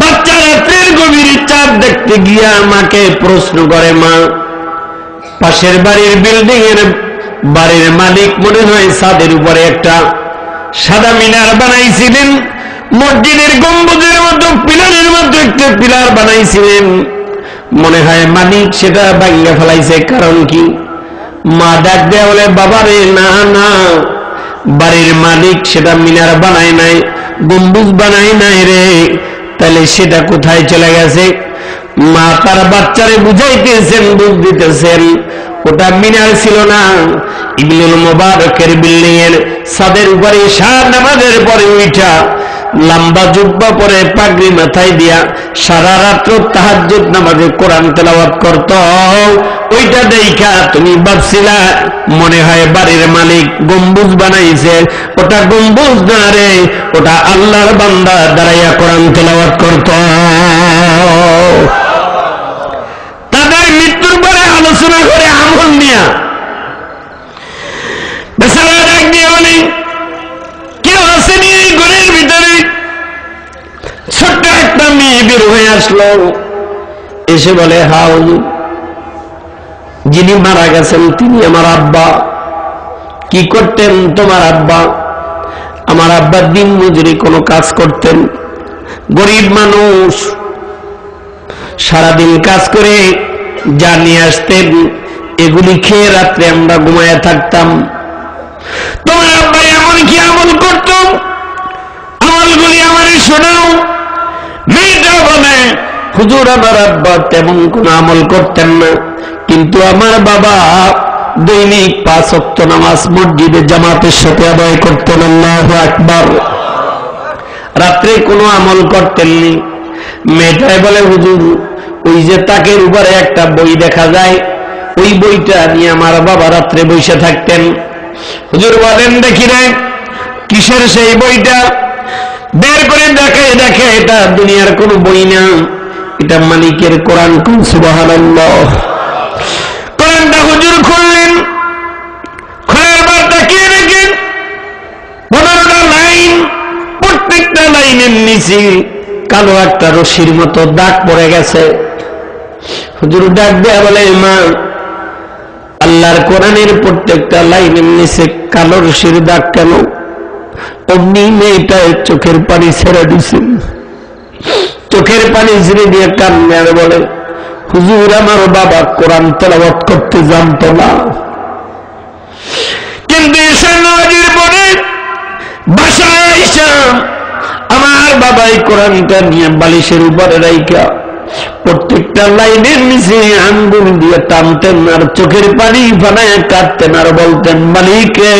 Speaker 2: বাচ্চা রাত্রের গভীরে চাঁদ দেখতে গিয়া মাকে প্রশ্ন করে, মা, পাশের বাড়ির বিল্ডিং এর বাড়ির মালিক মনে হয় ছাদের উপরে একটা সাদা মিনার বানাইছিলেন, মসজিদের গম্বুজের মতো পিলারের মতো একটা পিলার বানাইছিলেন, মনে হয় মালিক সেটা ভাঙিয়ে ফেলাইছে, কারণ কি? মা ডাক দেয়া বলে, বাবারে না না, বাড়ির মালিক সেটা মিনার বানায় নাই, গম্বুজ বানায় নাই রে, তাহলে সেটা কোথায় চলে গেছে? মা তার বাচ্চারে বুঝাইতেছেন, বুঝ দিতেছেন, ওটা মিনার ছিল না, ইবনুল মুবারকের বিল্ডিং এর ছাদের উপরে সারা নামাজের পরে উঠা লম্বা জুব্বা পরে পাগড়ি মাথায় দিয়া সারা রাত্র তাহাজ্জুদ নামাজে কোরআন তেলাওয়াত করত। ওইটা দেখা তুমি ভাবছিলা মনে হয় বাড়ির মালিক গম্বুজ বানাইছে, ওটা গম্বুজ না রে, ওটা আল্লাহর বান্দা দাঁড়াইয়া কোরআন তেলাওয়াত করত। তাদের মৃত্যুর পরে আলোচনা করে আমল নিয়া বেচারা ডাক দিয়ে বলে, কেউ আসেনি এই ঘরের ভিতরে? ছোট্ট একটা মেয়ে বের হয়ে আসলো, এসে বলে, হ্যাঁ হুজুর, যিনি মারা গেছেন তিনি আমার আব্বা। কি করতেন তোমার আব্বা? আমার আব্বা দিন মজুরি কোনো কাজ করতেন, গরিব মানুষ, সারাদিন কাজ করে যা নিয়ে আসতেন এগুলি খেয়ে রাত্রে আমরা ঘুমায়া থাকতাম। তোমার আব্বা এমন কি আমল করত? আমলগুলি আমার শোনাও। মেয়েটা বলে, হুজুর, আমার আব্বা তেমন কোন আমল করতেন না, কিন্তু আমার বাবা দৈনিক 5 ওয়াক্ত নামাজ মসজিদে জামাতের সাথে আদায় করতেন। আল্লাহু আকবার। রাত্রে কোনো আমল করতেননি। মেয়েটাই বলে, হুজুর, ওই যে তাকের উপরে একটা বই দেখা যায়, ওই বইটা নিয়ে আমার বাবা রাত্রে বসে থাকতেন। হুজুর বলেন, দেখি রে, কিসের সেই বইটা? বের করে দেখে এটা দুনিয়ার কোন বই না, এটা মালিকের কোরআন। সুবহানাল্লাহ। কোরআনটা হুজুর খুললেন, খোলার পর তাকিয়ে দেখেন 15টা লাইন, প্রত্যেকটা লাইনের নিচে কালো একটা রশির মতো দাগ পড়ে গেছে। হুজুর ডাক দেয়া বলে, মা, আল্লাহর কোরআনের প্রত্যেকটা লাইনের নিচে কালো রশির দাগ কেন? অমনি মেয়েটা চোখের পানি ছেড়ে দিছেন। চোখের পানি ছেড়ে দিয়ে কান্না আর বলে, হুজুর, আমার বাবা কোরআন তেলাওয়াত করতে জানতো না, কিন্তু ঈশার নামাজের পরে বাসায় আইসা আমার বাবাই কোরআনটা নিয়ে বালিশের উপরে রাইখা প্রত্যেকটা লাইনের নিচে আঙ্গুল দিয়ে টানতেন আর চোখের পানি ফানায় কাটতেন আর বলতেন, মালিকে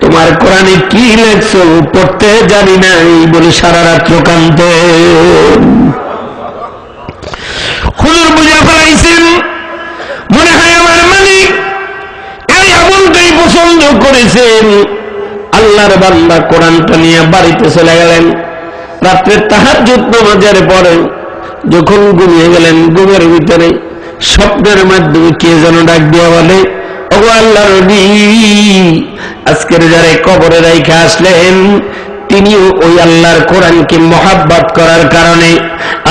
Speaker 2: তোমার কোরআনে কি লেখছো পড়তে জানি না, এই বলে সারা রাত্র কাঁদতেন। হুজুর বুঝে ফেলাইছেন, মনে হয় আমার মালিক এই আমলটাই পছন্দ করেছেন। আল্লাহর বান্দা কোরআনটা নিয়ে বাড়িতে চলে গেলেন। রাত্রে তাহাজ্জুদ নামাজের পরে যখন ঘুমিয়ে গেলেন, ঘুমের ভিতরে স্বপ্নের মাধ্যমে কে যেন ডাক দিয়া বলে, ওগো আল্লাহর নবী, আজকের যারা কবরে রাইখা আসলেন তিনিও ওই আল্লাহর কোরআনকে মহাব্বত করার কারণে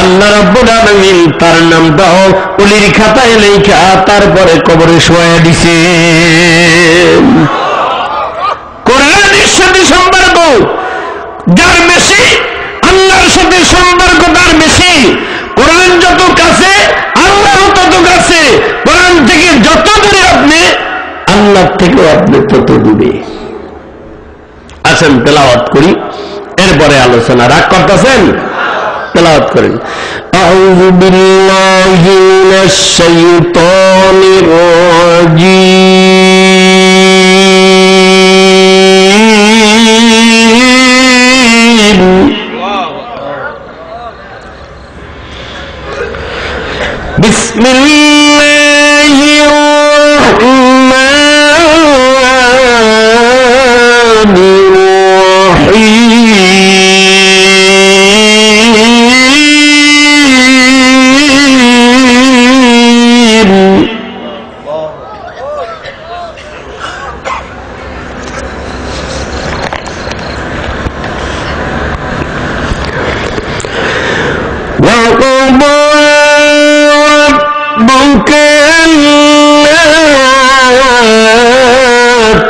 Speaker 2: আল্লাহ রাব্বুল আলামিন তার নামটাও ওলির খাতায় লেখা তারপরে কবরে শোয়া দিছেন। কোরআনের সাথে সম্পর্ক যার বেশি, আল্লাহর সাথে সম্পর্ক তার বেশি। কোরআন যত কাছে আল্লাহ তত কাছে। কোরআন থেকে যত দূরে আপনি, আল্লাহ থেকেও আপনি তত দূরে। আসেন তেলাওয়াত করি, এরপরে আলোচনা। রাগ করতেছেন? তেলাওয়াত করেন। আউযু বিল্লাহি মিনাশ শাইতানির রাজীম। বিসমিল্লাহির রাহমানির রহিম। وقضى ربك ألا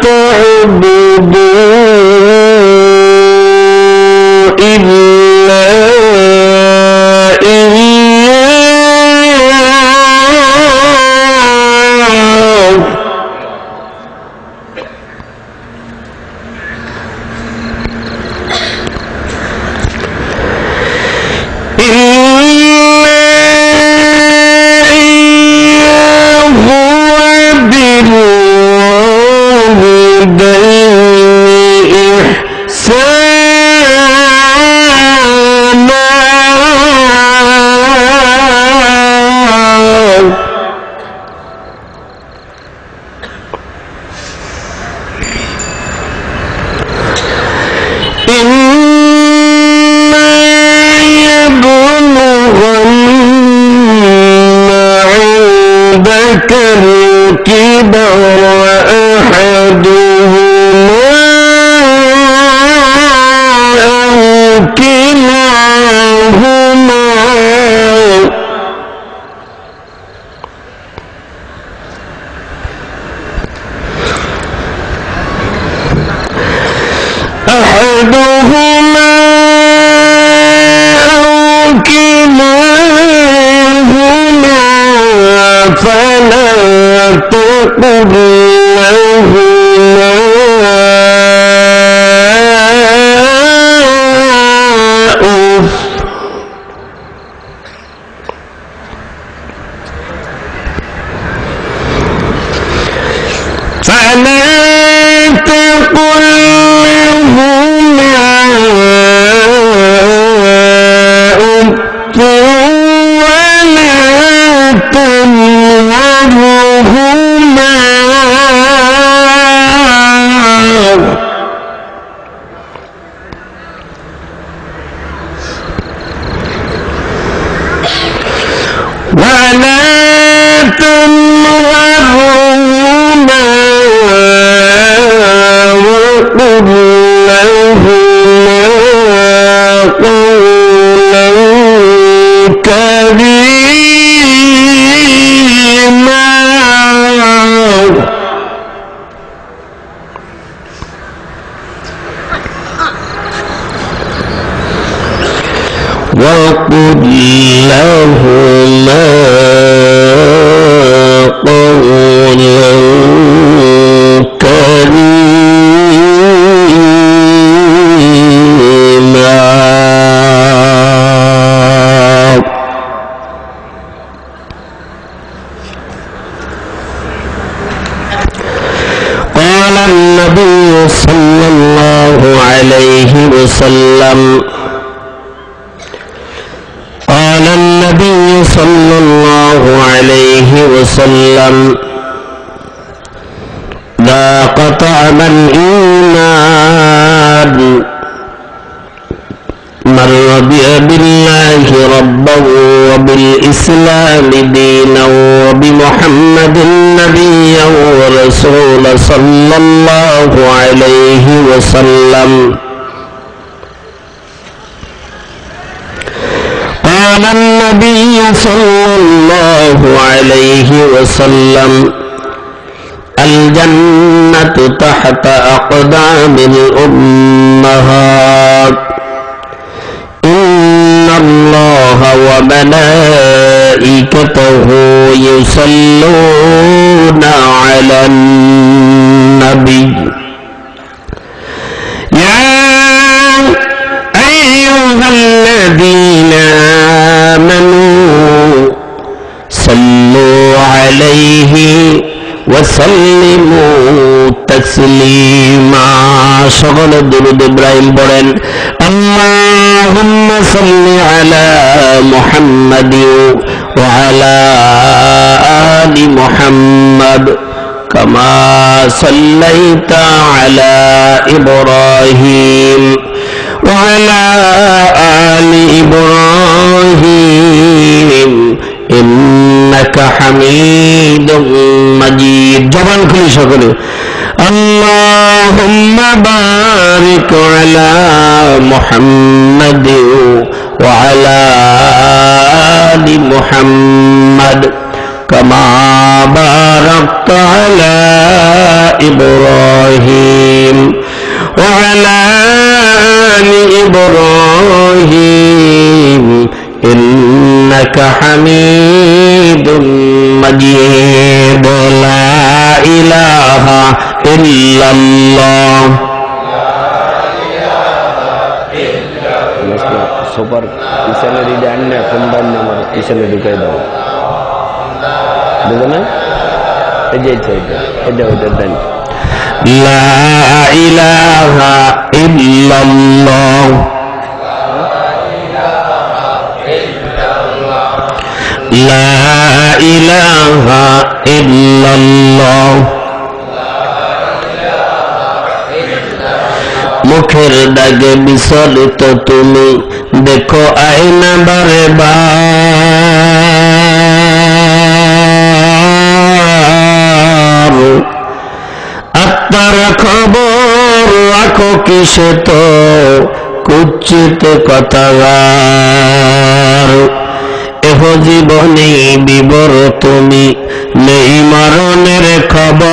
Speaker 2: تعبدوا إلا إياه الكبر أحدهما أو كلاهما فلا تقل لهما أف وقل لهما قولا كريما وسلم قال النبي صلى الله عليه وسلم ذاق طعم الإيمان من رضي بالله ربا وبالإسلام دينا وبمحمد نبيا ورسولا صلى الله عليه وسلم قال النبي صلى الله عليه وسلم الجنة تحت أقدام الأمهات إن الله وملائكته يصلون على النبي يا أيها الذين آمنوا صلوا عليه وسلموا تسليما شغل درود إبراهيم بولن اللهم صل على محمد وعلى آل محمد كما صليت على إبراهيم وعلى آل إبراهيم إنك حميد مجيد جبان كل شغل اللهم بارك على محمد وعلى آل محمد كما باركت على إبراهيم وعلى آل إبراهيم إنك حميد مجيد لا إله إلا الله সুপার পিছনে রিডান না কোম্বাইন নাম্বার পিছনে ঢুকাই দাও বুঝো না এই যে এটা ওদের দেন লা ইলাহা ইল্লাল্লাহ লা ইলাহা ইল্লাল্লাহ মুখের দাগে বিচলিত তুমি দেখো আয়না বারে বার আত্মার খবর রাখো কিসে তো কুচ্ছিত কথাগার এহ জীবনে বিবর তুমি নেই মরণের খবর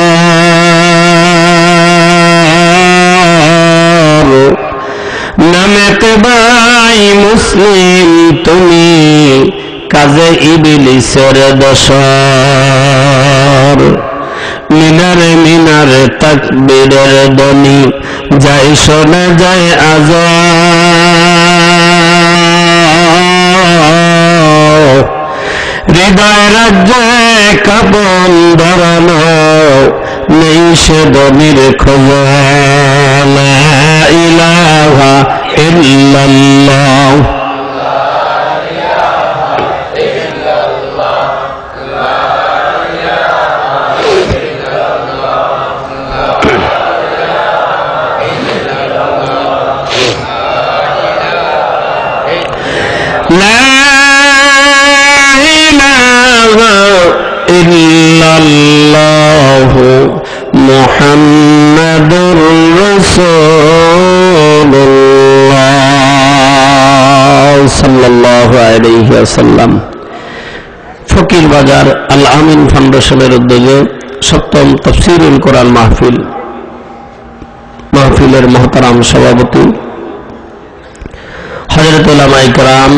Speaker 2: নামেতে ভাই মুসলিম তুমি কাজে ইবলিসের দোসর মিনারে মিনারে তাকবীরের ধ্বনি যাই শোনা যায় আজ হৃদয় রাজ্যে কাপন ধরানো নেই সে ধ্বনির খোঁজ লা ইলাহা ইল্লাল্লাহ মুহাম্মাদুর রাসূলুল্লাহ সাল্লাল্লাহু আলাইহি ওয়াসাল্লাম। ফকির বাজার আল আমিন ফাউন্ডেশনের উদ্যোগে সপ্তম তাফসীরুল কোরআন মাহফিলের মহতারাম সভাপতি হযরত উলামায়ে কেরাম,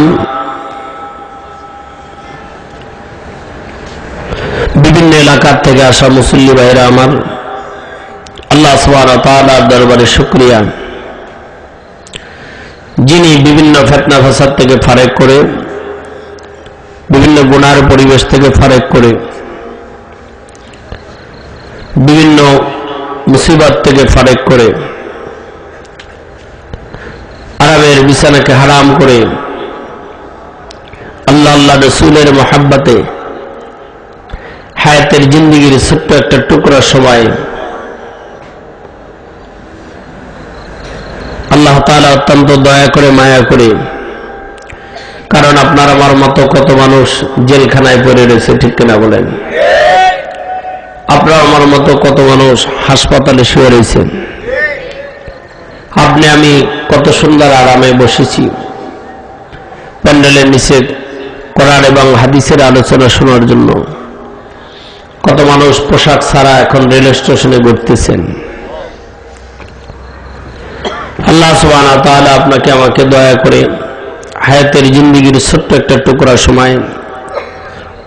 Speaker 2: বিভিন্ন এলাকার থেকে আসা মুসল্লি ভাইরা আমার, আল্লাহ সুবহানাহু ওয়া তাআলার দরবারে শুকরিয়া, যিনি বিভিন্ন ফিতনা ফাসাদ থেকে ফারেক করে, বিভিন্ন গুনার পরিবেশ থেকে ফারেক করে, বিভিন্ন মুসিবত থেকে ফারেক করে বিছানাকে হারাম করে আল্লাহ আল্লাহ রসুলের মহাব্বতে হায়াতের জিন্দেগির ছোট্ট একটা টুকরা সময় আল্লাহ তাআলা অত্যন্ত দয়া করে মায়া করে, কারণ আপনার আমার মতো কত মানুষ জেলখানায় পড়ে রয়েছে, ঠিক কিনা বলেন? আপনার আমার মতো কত মানুষ হাসপাতালে শুয়ে রয়েছেন। আপনি আমি কত সুন্দর আরামে বসেছি প্যান্ডেলের নিচে কোরআন এবং হাদিসের আলোচনা শোনার জন্য। কত মানুষ পোশাক ছাড়া এখন রেল স্টেশনে ঘুরতেছেন। আল্লাহ সুবহানাহু ওয়া তাআলা আপনাকে আমাকে দয়া করে হায়াতের জিন্দেগির ছোট্ট একটা টুকরা সময়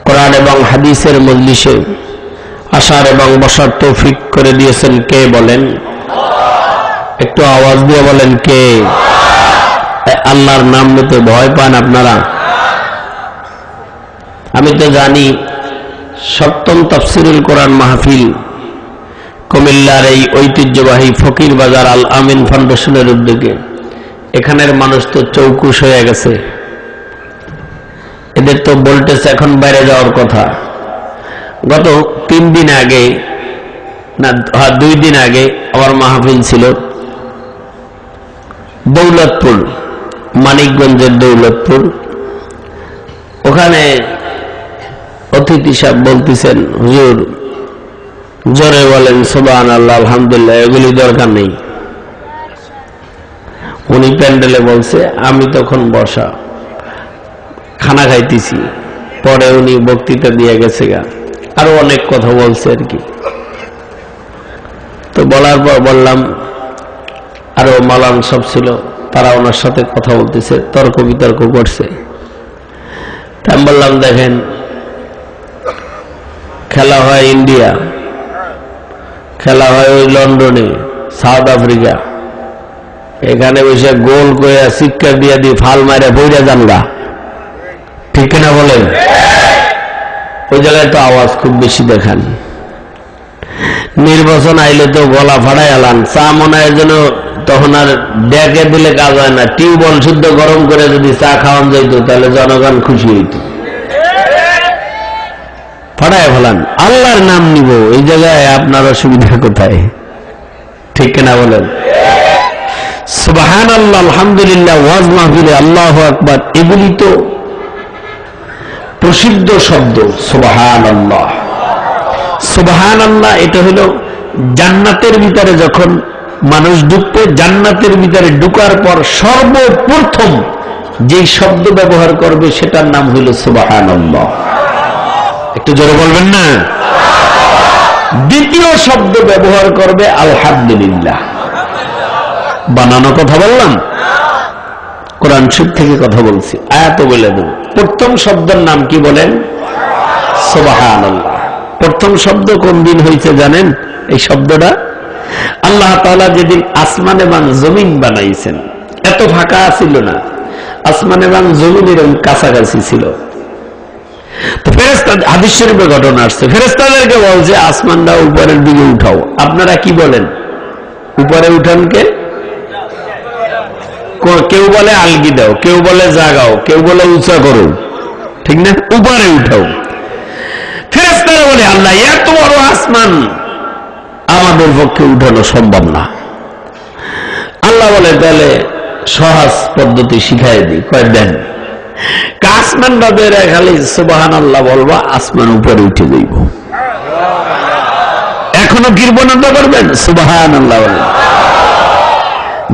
Speaker 2: কোরআন এবং হাদিসের মজলিসে আসার এবং বসার তৌফিক করে দিয়েছেন। কে বলেন? একটু আওয়াজ দিয়ে বলেন কে? আল্লাহর নাম নিতে ভয় পান আপনারা? আমি তো জানি সপ্তম তাফসীরুল কোরআন মাহফিল কুমিল্লার এই ঐতিহ্যবাহী ফকির বাজার আল আমিন ফাউন্ডেশনের উদ্যোগে এখানের মানুষ তো চৌকুশ হয়ে গেছে। এদের তো ভোল্টেজ এখন বাইরে যাওয়ার কথা। গত 3 দিন আগে না 2 দিন আগে আমার মাহফিল ছিল দৌলতপুর, মানিকগঞ্জের দৌলতপুর। ওখানে অতিথি সাহেব বলতেছেন, হুজুর জোরে বলেন সুবহানাল্লাহ আলহামদুলিল্লাহ, এগুলি দরকার নেই। উনি প্যান্ডেলে বলছে, আমি তখন বসা খানা খাইতেছি। পরে উনি বক্তৃতা দিয়ে গেছে গা, আরো অনেক কথা বলছে আর কি। তো বলার পর বললাম, আরো মালান সব ছিল, তারা ওনার সাথে কথা বলতেছে, তর্ক বিতর্ক করছে। আমি বললাম, দেখেন খেলা হয় ইন্ডিয়া, খেলা হয় ওই লন্ডনে, সাউথ আফ্রিকা, এখানে বসে গোল করে শিক্ষা দিয়ে দিয়ে ফাল মারে বইরা জানলা, ঠিক কিনা বলেন? ওই জায়গায় তো আওয়াজ খুব বেশি দেখান। নির্বাচন আইলে তো গলা ফাড়াই আলান, চা মনে হয় যেন তখন আর ডেকে দিলে কাজ হয় না। টিউবওয়েল শুদ্ধ গরম করে যদি চা খাওয়ান যাইতো তাহলে জনগণ খুশি হইত। ফাড়ায় ফেলান, আল্লাহর নাম নিব, এই জায়গায় আপনার অসুবিধা কোথায়? ঠিক কিনা বলেন? সুবহানাল্লাহ আলহামদুলিল্লাহ, ওয়াজ মাহফিলে আল্লাহু আকবার, এগুলি তো প্রসিদ্ধ শব্দ। সুবহানাল্লাহ, সুবহানাল্লাহ, এটা হলো জান্নাতের ভিতরে যখন মানুষ ঢুকবে, জান্নাতের ভিতরে ঢুকার পর সর্বপ্রথম যে শব্দ ব্যবহার করবে সেটার নাম হইল সুবহানাল্লাহ। একটু জোরে বলবেন না? দ্বিতীয় শব্দ ব্যবহার করবে আলহামদুলিল্লাহ। বানানো কথা বললাম, কোরআন শরীফ থেকে কথা বলছি, আয়াত বলে দেব। প্রথম শব্দের নাম কি বলেন? সুবহানাল্লাহ। প্রথম শব্দ কোন দিন হয়েছে জানেন? এই শব্দটা আল্লাহ তাআলা যেদিন আসমান এবং জমিন বানাইছেন, এত ফাঁকা ছিল না, আসমান এবং জমিন এরকম কাছাকাছি ছিল। তো ফেরেশতা, হাদিস শরীফে ঘটনা আসছে, ফেরেশতাদেরকে বলছে আসমানটা উপরের দিকে উঠাও। আপনারা কি বলেন? উপরে উঠান কে? কেউ বলে আলগি দাও, কেউ বলে জাগাও, কেউ বলে উঁচা করো, ঠিক না? উপরে উঠাও। ফেরেশতারা বলে, আল্লাহ এত বড় আসমান আমাদের পক্ষে উঠানো সম্ভব না। আল্লাহ বলে, তাহলে সহজ পদ্ধতি শিখাই দিই। কয় দেন? আসমান বাদের খালি সুবহানাল্লাহ বলবা, আসমান উপরে উঠে যাইব। এখনো কীর্তনটা করবেন, সুবহানাল্লাহ বলবেন।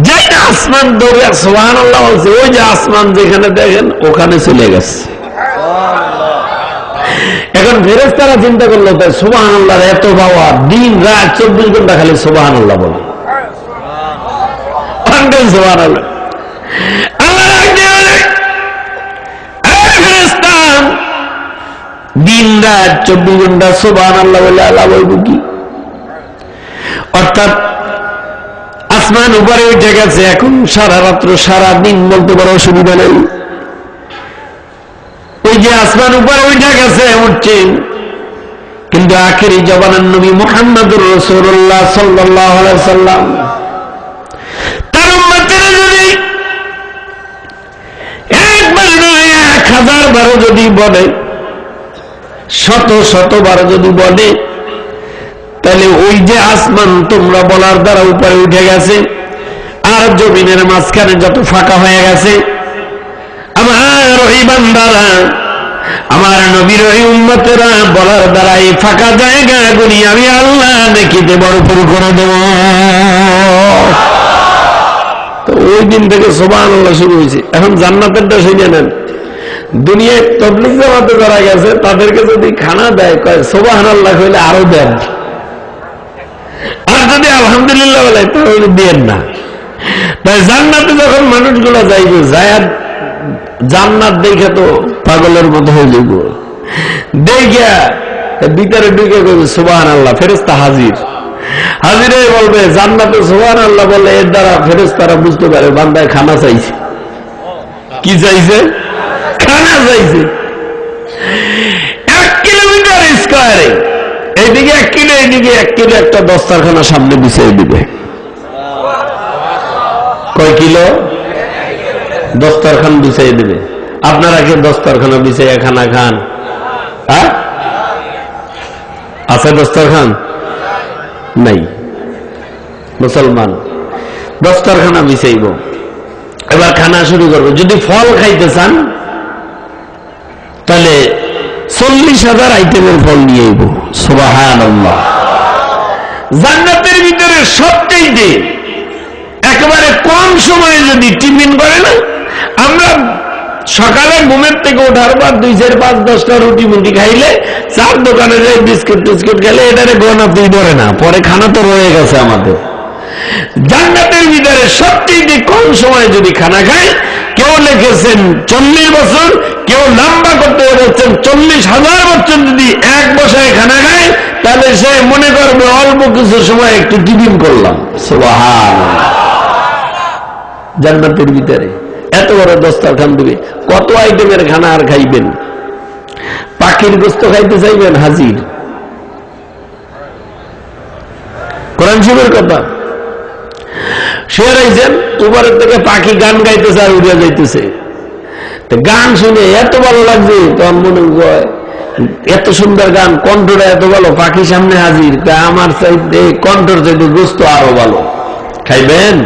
Speaker 2: যাই না আসমান দৌড়ে সুবহানাল্লাহ বলছে, ওই যে আসমান যেখানে দেখেন ওখানে চলে গেছে। এখন ফেরেশতারা চিন্তা করলো, তাই সুবহানাল্লাহ এত বাবা, দিন রাত 24 ঘন্টা খালি সুবহানাল্লাহ বলে। সুবহানাল্লাহ, দিন রাত 24 ঘন্টা সুবহানাল্লাহ বলে আল্লাহ বলব কি? অর্থাৎ আসমান উপরে উঠে গেছে, এখন সারা রাত্র সারা দিন বলতে পারো অসুবিধা নেই। ওই যে আসমান উপরে উঠে গেছে, উঠছে, কিন্তু আখেরি জবানের নবী মুহাম্মদুর রাসূলুল্লাহ সাল্লাল্লাহু আলাইহি সাল্লাম তার উম্মতেরা যদি যদি বলে, শত শতবার যদি বলে, তাহলে ওই যে আসমান তোমরা বলার দ্বারা উপরে উঠে গেছে, আর জমিনের মাঝখানে যত ফাঁকা হয়ে গেছে, আমার ওই বান্দারা, আমার নবীর ওই উম্মতেরা বলার দ্বারা এই ফাঁকা জায়গাগুলি আমি আল্লাহ দেখিতে ভরপুর করে দেব। তো ওই দিন থেকে সুবহানাল্লাহ শুরু হয়েছে। এখন জান্নাতেরটা শুনে নেন। দুনিয়ায় তাবলীগ জামাতে যারা গেছে তাদেরকে যদি খানা দেয়, কয় সুবহানাল্লাহ কইলে আরো দেন, আর যদি আলহামদুলিল্লাহ বলে তাহলে দেন না। তাই জান্নাতে যখন মানুষগুলো যাইবে, যায় জান্নাত দেখে তো পাগলের মতো হয়ে যাইব, দেখা ভিতরে ঢুকে কইবে সুবহানাল্লাহ, ফেরেশতা হাজির। হাজিরে বলবে জান্নাতে সুবহানাল্লাহ বলে, এর দ্বারা ফেরেশতারা বুঝতে পারে বান্দায় খানা চাইছে। কি চাইছে? খানা চাইছে। 1 কিলোমিটার স্কয়ারে, এইদিকে 1 কিলো, এইদিকে 1 কিলো একটা দস্তারখানা সামনে বিছিয়ে দিবে। কয় কিলো? দস্তারখান বিছিয়ে দিবে। আপনারা কি দস্তারখানা বিছিয়ে খানা খান? আছে দস্তারখান? নাই। মুসলমান দস্তারখানা বিছাইব, এবার খানা শুরু করবো। যদি ফল খাইতে চান তাহলে 40,000 আইটেমের ফল নিয়ে আইব। সুবহানাল্লাহ। জান্নাতের ভিতরে সবচেয়ে একেবারে কম সময়ে যদি টিফিন করে না, আমরা সকালে ঘুমের থেকে ওঠার পর 2, 4, 5, 10টা রুটি মুটি খাইলে, 4 দোকানে যাই বিস্কুট টিস্কুট খেলে, এটারে গোনা তুই ধরে না, পরে খানা তো রয়ে গেছে আমাদের। জান্নাতের ভিতরে সবচেয়ে কম সময়ে যদি খানা খায়, কেউ লিখেছেন 40 বছর, কেউ লম্বা করতে বলেছেন 40,000 বছর যদি এক বসায় খানা খায়, তাহলে সে মনে করবে অল্প কিছু সময় একটু টিফিন করলাম। সুবহানাল্লাহ। জান্নাতের ভিতরে এত বড় দস্তারখান দিবে, কত আইটেমের খানা আর খাইবেন? পাখির গোস্ত খাইতে চাইবেন? হাজির। কোরআন শরীফের কথা শুনেছেন, উপরের থেকে পাখি গান গাইতেছে আর উড়ে যাইতেছে। গান শুনে এত ভালো লাগছে, তখন মনে হয় এত সুন্দর গান, কণ্ঠটা এত ভালো, পাখি সামনে হাজির, আমার চাইতে কণ্ঠর চাইতে গোস্ত আরো ভালো, খাইবেন?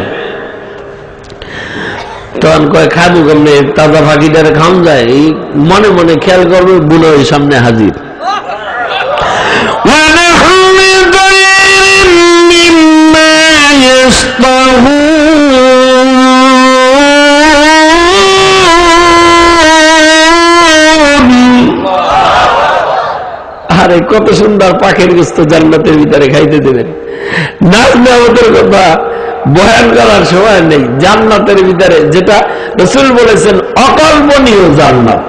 Speaker 2: তখন কয় খাবো কেমনে, তাজা পাখিটারে খাওয়া যায়? এই মনে মনে খেয়াল করবে, বুনো সামনে হাজির। আরে কত সুন্দর পাখির গোস্ত জান্নাতের ভিতরে খাইতে দেবেন। নাচ নেওয়ার কথা বয়ান করার সময় নেই। জান্নাতের ভিতরে যেটা রাসূল বলেছেন অকল্পনীয় জান্নাত,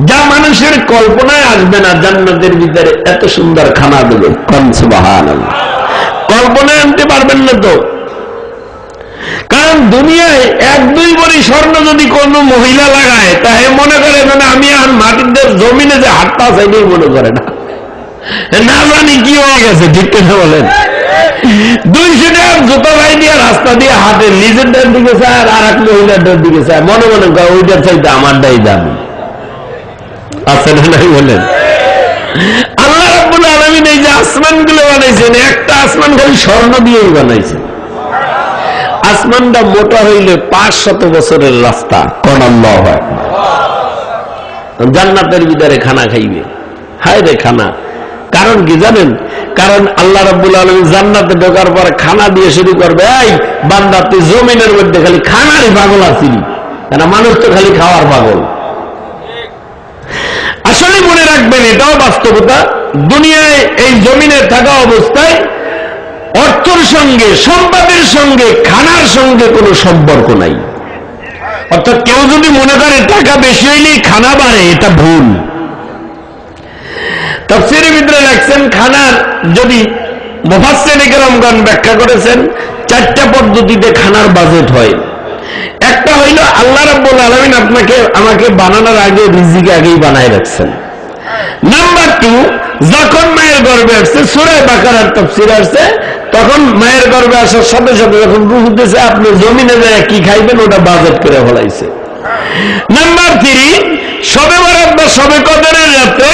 Speaker 2: যা মানুষের কল্পনায় আসবে না, জান্নাতের ভিতরে এত সুন্দর খানা দেবে। সুবহানাল্লাহ। কল্পনায় আনতে পারবেন না তো। কারণ দুনিয়ায় 1-2 ভরি স্বর্ণ যদি কোনো মহিলা লাগায়, তাহে মনে করে মানে আমি আর মাটির জমিনে যে হাতটা চাইলেই মনে করে না, না জানি কি হয়ে গেছে। ঠিক কথা বলেন। 200 টাকার জুতো ভাই দিয়ে রাস্তা দিয়ে হাতে নিজের ডান দিকে চায় আর এক মহিলার ডান দিকে চায়, মনে মনে ওইটার চাইতে আমারটাই দাম আছে না নাই বলেন। আল্লাহ রাব্বুল আলামিন এই যে আসমান গুলো বানাইছেন, একটা আসমান খালি স্বর্ণ দিয়েই বানাইছেন। আসমানটা মোটা হইলে 500 বছরের রাস্তা। কোন আল্লাহ হয় জান্নাতের ভিতরে খানা খাইবে। হায় রে খানা। কারণ কি জানেন? কারণ আল্লাহ রাব্বুল আলামিন জান্নাতে ঢোকার পর খানা দিয়ে শুরু করবে, এই বান্দা তুই জমিনের মধ্যে খালি খানারই পাগল আছিলি, কেন মানুষ তো খালি খাওয়ার পাগল। আসলে মনে রাখবেন, এটাও বাস্তবতা, দুনিয়ায় এই জমিনে থাকা অবস্থায় অর্থের সঙ্গে, সম্পদের সঙ্গে, খানার সঙ্গে কোনো সম্পর্ক নাই। অর্থাৎ কেউ যদি মনে করে টাকা বেশি হইলেই খানা বাড়ে, এটা ভুল। তাফসীরের ভিতরে লেখছেন, খানার যদি মুফাসসিরিনে কেরামগণ ব্যাখ্যা করেছেন, 4টা পদ্ধতিতে খানার বাজেট হয়। একটা হইল আল্লাহ রাব্বুল আলামিন আমাকে বানানোর আগে রিজিক আগেই বানায় রাখছেন। নাম্বার 2, যখন মায়ের গর্ভে আসছে, সূরা বাকারার তাফসীর আসছে, তখন মায়ের গর্ভে আসার সাথে সাথে যখন রূহ দিতেছে, আপনি জমিনে যায় কি খাইবেন ওটা বাজেট করে ফলাইছে। নাম্বার 3, শবে বরাত বা শবে কদরের রাতে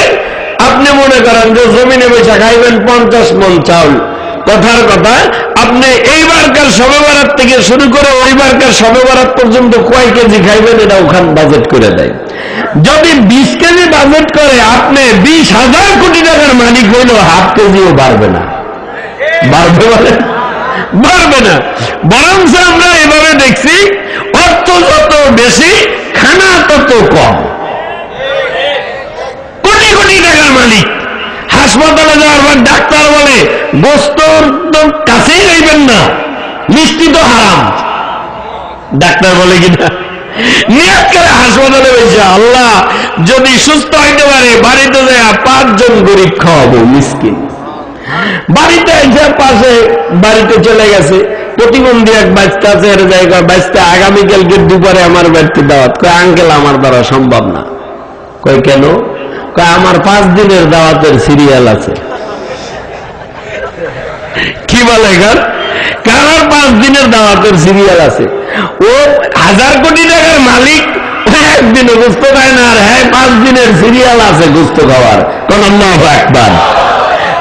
Speaker 2: আপনি মনে করেন যে জমিনে বসে খাইবেন 50 মণ চাউল। কথার কথা, আপনি এইবারকার শবে বরাত থেকে শুরু করে ওইবারকার শবে বরাত পর্যন্ত কয় কেজি খাইবেন এটা ওখানে বাজেট করে দেয়। যদি 20 কেজি বাজেট করে আপনি 20,000 কোটি টাকার মালিক হইল, হাফ কেজিও বাড়বে না। বাড়বে বলে বাড়বে না। বরং আমরা এভাবে দেখছি, অর্থ যত বেশি খানা তত কম। কোটি কোটি টাকার মালিক হাসপাতালে যাওয়ার পর ডাক্তার বলে গোস্ত তো কাছেই যাইবেন না, মিষ্টি তো হারাম। ডাক্তার বলে কিনা নিয়ত করে হাসপাতালে বলছে, আল্লাহ যদি সুস্থ হইতে পারে বাড়িতে যায় 5 জন গরিব খাওয়াবো, মিসকিন। বাড়িতে এসে পাশে বাড়িতে চলে গেছে, প্রতিবন্ধী এক বাচ্চা আছে, এর জায়গা বাচ্চা আগামীকালকে দুপুরে আমার বাড়িতে দাওয়াত। কয় আঙ্কেল আমার দ্বারা সম্ভব না। কয় কেন? কয় আমার 5 দিনের দাওয়াতের সিরিয়াল আছে। কি বলে গান? কারণ 5 দিনের দাওয়াতের সিরিয়াল আছে। ও 1000 কোটি টাকার মালিক, একদিনও গোস্ত খায় না, আর হ্যাঁ 5 দিনের সিরিয়াল আছে গোস্ত খাওয়ার। কোন আল্লাহু আকবার।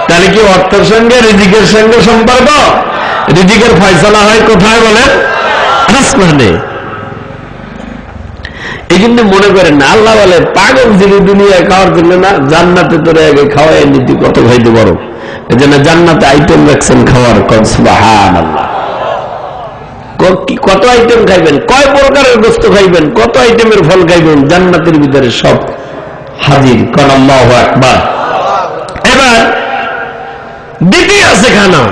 Speaker 2: তাহলে কি অর্থের সঙ্গে রিজিকের সঙ্গে সম্পর্ক? রিজিকের ফয়সালা হয় কোথায় বলেন? আসমানে। এই জন্য মনে করেন না, আল্লাহ বলে পাগল ছিলি দুনিয়ায় খাওয়ার জন্য না, জান্নাতে তোরে আগে খাওয়াই নিতি, কত খাইতে পারো। এই জন্য জান্নাতে আইটেম রাখছেন খাওয়ার। সুবহানাল্লাহ। কত আইটেম খাইবেন, কয় প্রকারের গোস্ত খাইবেন, কত আইটেমের ফল খাইবেন, জান্নাতের ভিতরে সব হাজির। কোন আল্লাহু আকবার। এবার দ্বিতীয় আছে খানা।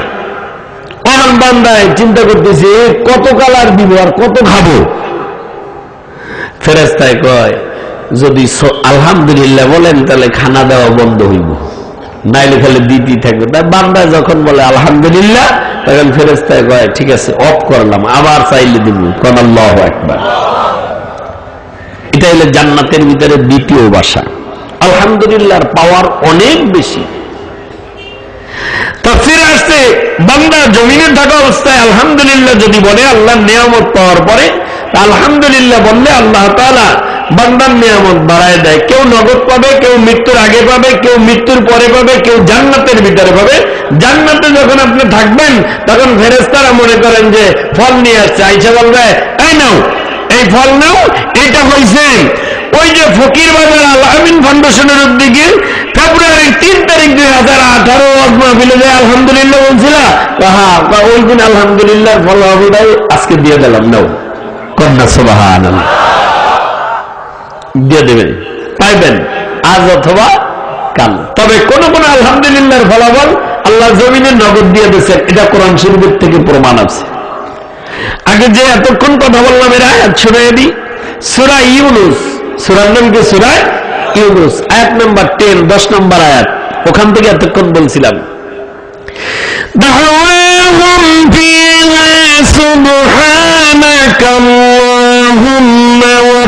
Speaker 2: অনাম বান্দায় চিন্তা করতেছে কত কালার দিব আর কত খাবো। ফেরেশতায় কয় যদি আলহামদুলিল্লাহ বলেন তাহলে খানা দেওয়া বন্ধ হইব, নাইলে খালি দিতেই থাকবে। তাই বান্দায় যখন বলে আলহামদুলিল্লাহ, তখন ফেরেশতায় কয় ঠিক আছে অফ করলাম, আবার চাইলে দিব। কোন আল্লাহু আকবার। এটা হলো জান্নাতের ভিতরে দ্বিতীয় বাসা। আলহামদুলিল্লাহর পাওয়ার অনেক বেশি। তাফসীরে আসছে বান্দা জমিনে থাকা অবস্থায় আলহামদুলিল্লাহ যদি বলে আল্লাহর নিয়ামত পাওয়ার পরে, আলহামদুলিল্লাহ বললে আল্লাহ তাআলা বান্দার নিয়ামত বাড়ায় দেয়। কেউ নগদ পাবে, কেউ মৃত্যুর আগে পাবে, কেউ মৃত্যুর পরে পাবে, কেউ জান্নাতের ভিতরে পাবে। জান্নাতে যখন আপনি থাকবেন তখন ফেরেশতারা মনে করেন যে ফল নিয়ে আসছে, আইসা বলবে এই নাও, এই ফল নাও। এটা হয়েছে ওই যে ফকির বাজার আল আমিন ফাউন্ডেশনের উদ্যোগে ফেব্রুয়ারি 3 তারিখ 2018 মাহফিলে যায় আলহামদুলিল্লাহ বলছিল। হ্যাঁ, ওই দিন আলহামদুলিল্লাহ ফল হবে, আজকে দিয়ে দিলাম, নাও। কন্যা সুবহানাল্লাহ। দিয়ে দেবেন, পাইবেন আজ অথবা কাল। তবে কোন কোন আলহামদুলিল্লাহর ফলাফল আল্লাহ জমিনে নগদ দিয়ে দিয়েছেন, এটা কোরআন শরীফের থেকে প্রমাণ আছে। আগে যে এতক্ষণ কথা বললাম এর আয়াত শুনিয়ে দিই। সূরা ইউনূস, সূরার নাম কি? সূরা ইউনূস, আয়াত নাম্বার 10, 10 নম্বর আয়াত। ওখান থেকে এতক্ষণ বলছিলাম দাওয়াহুম ফিহা সুবহানাকা আল্লাহুম্মা ওয়া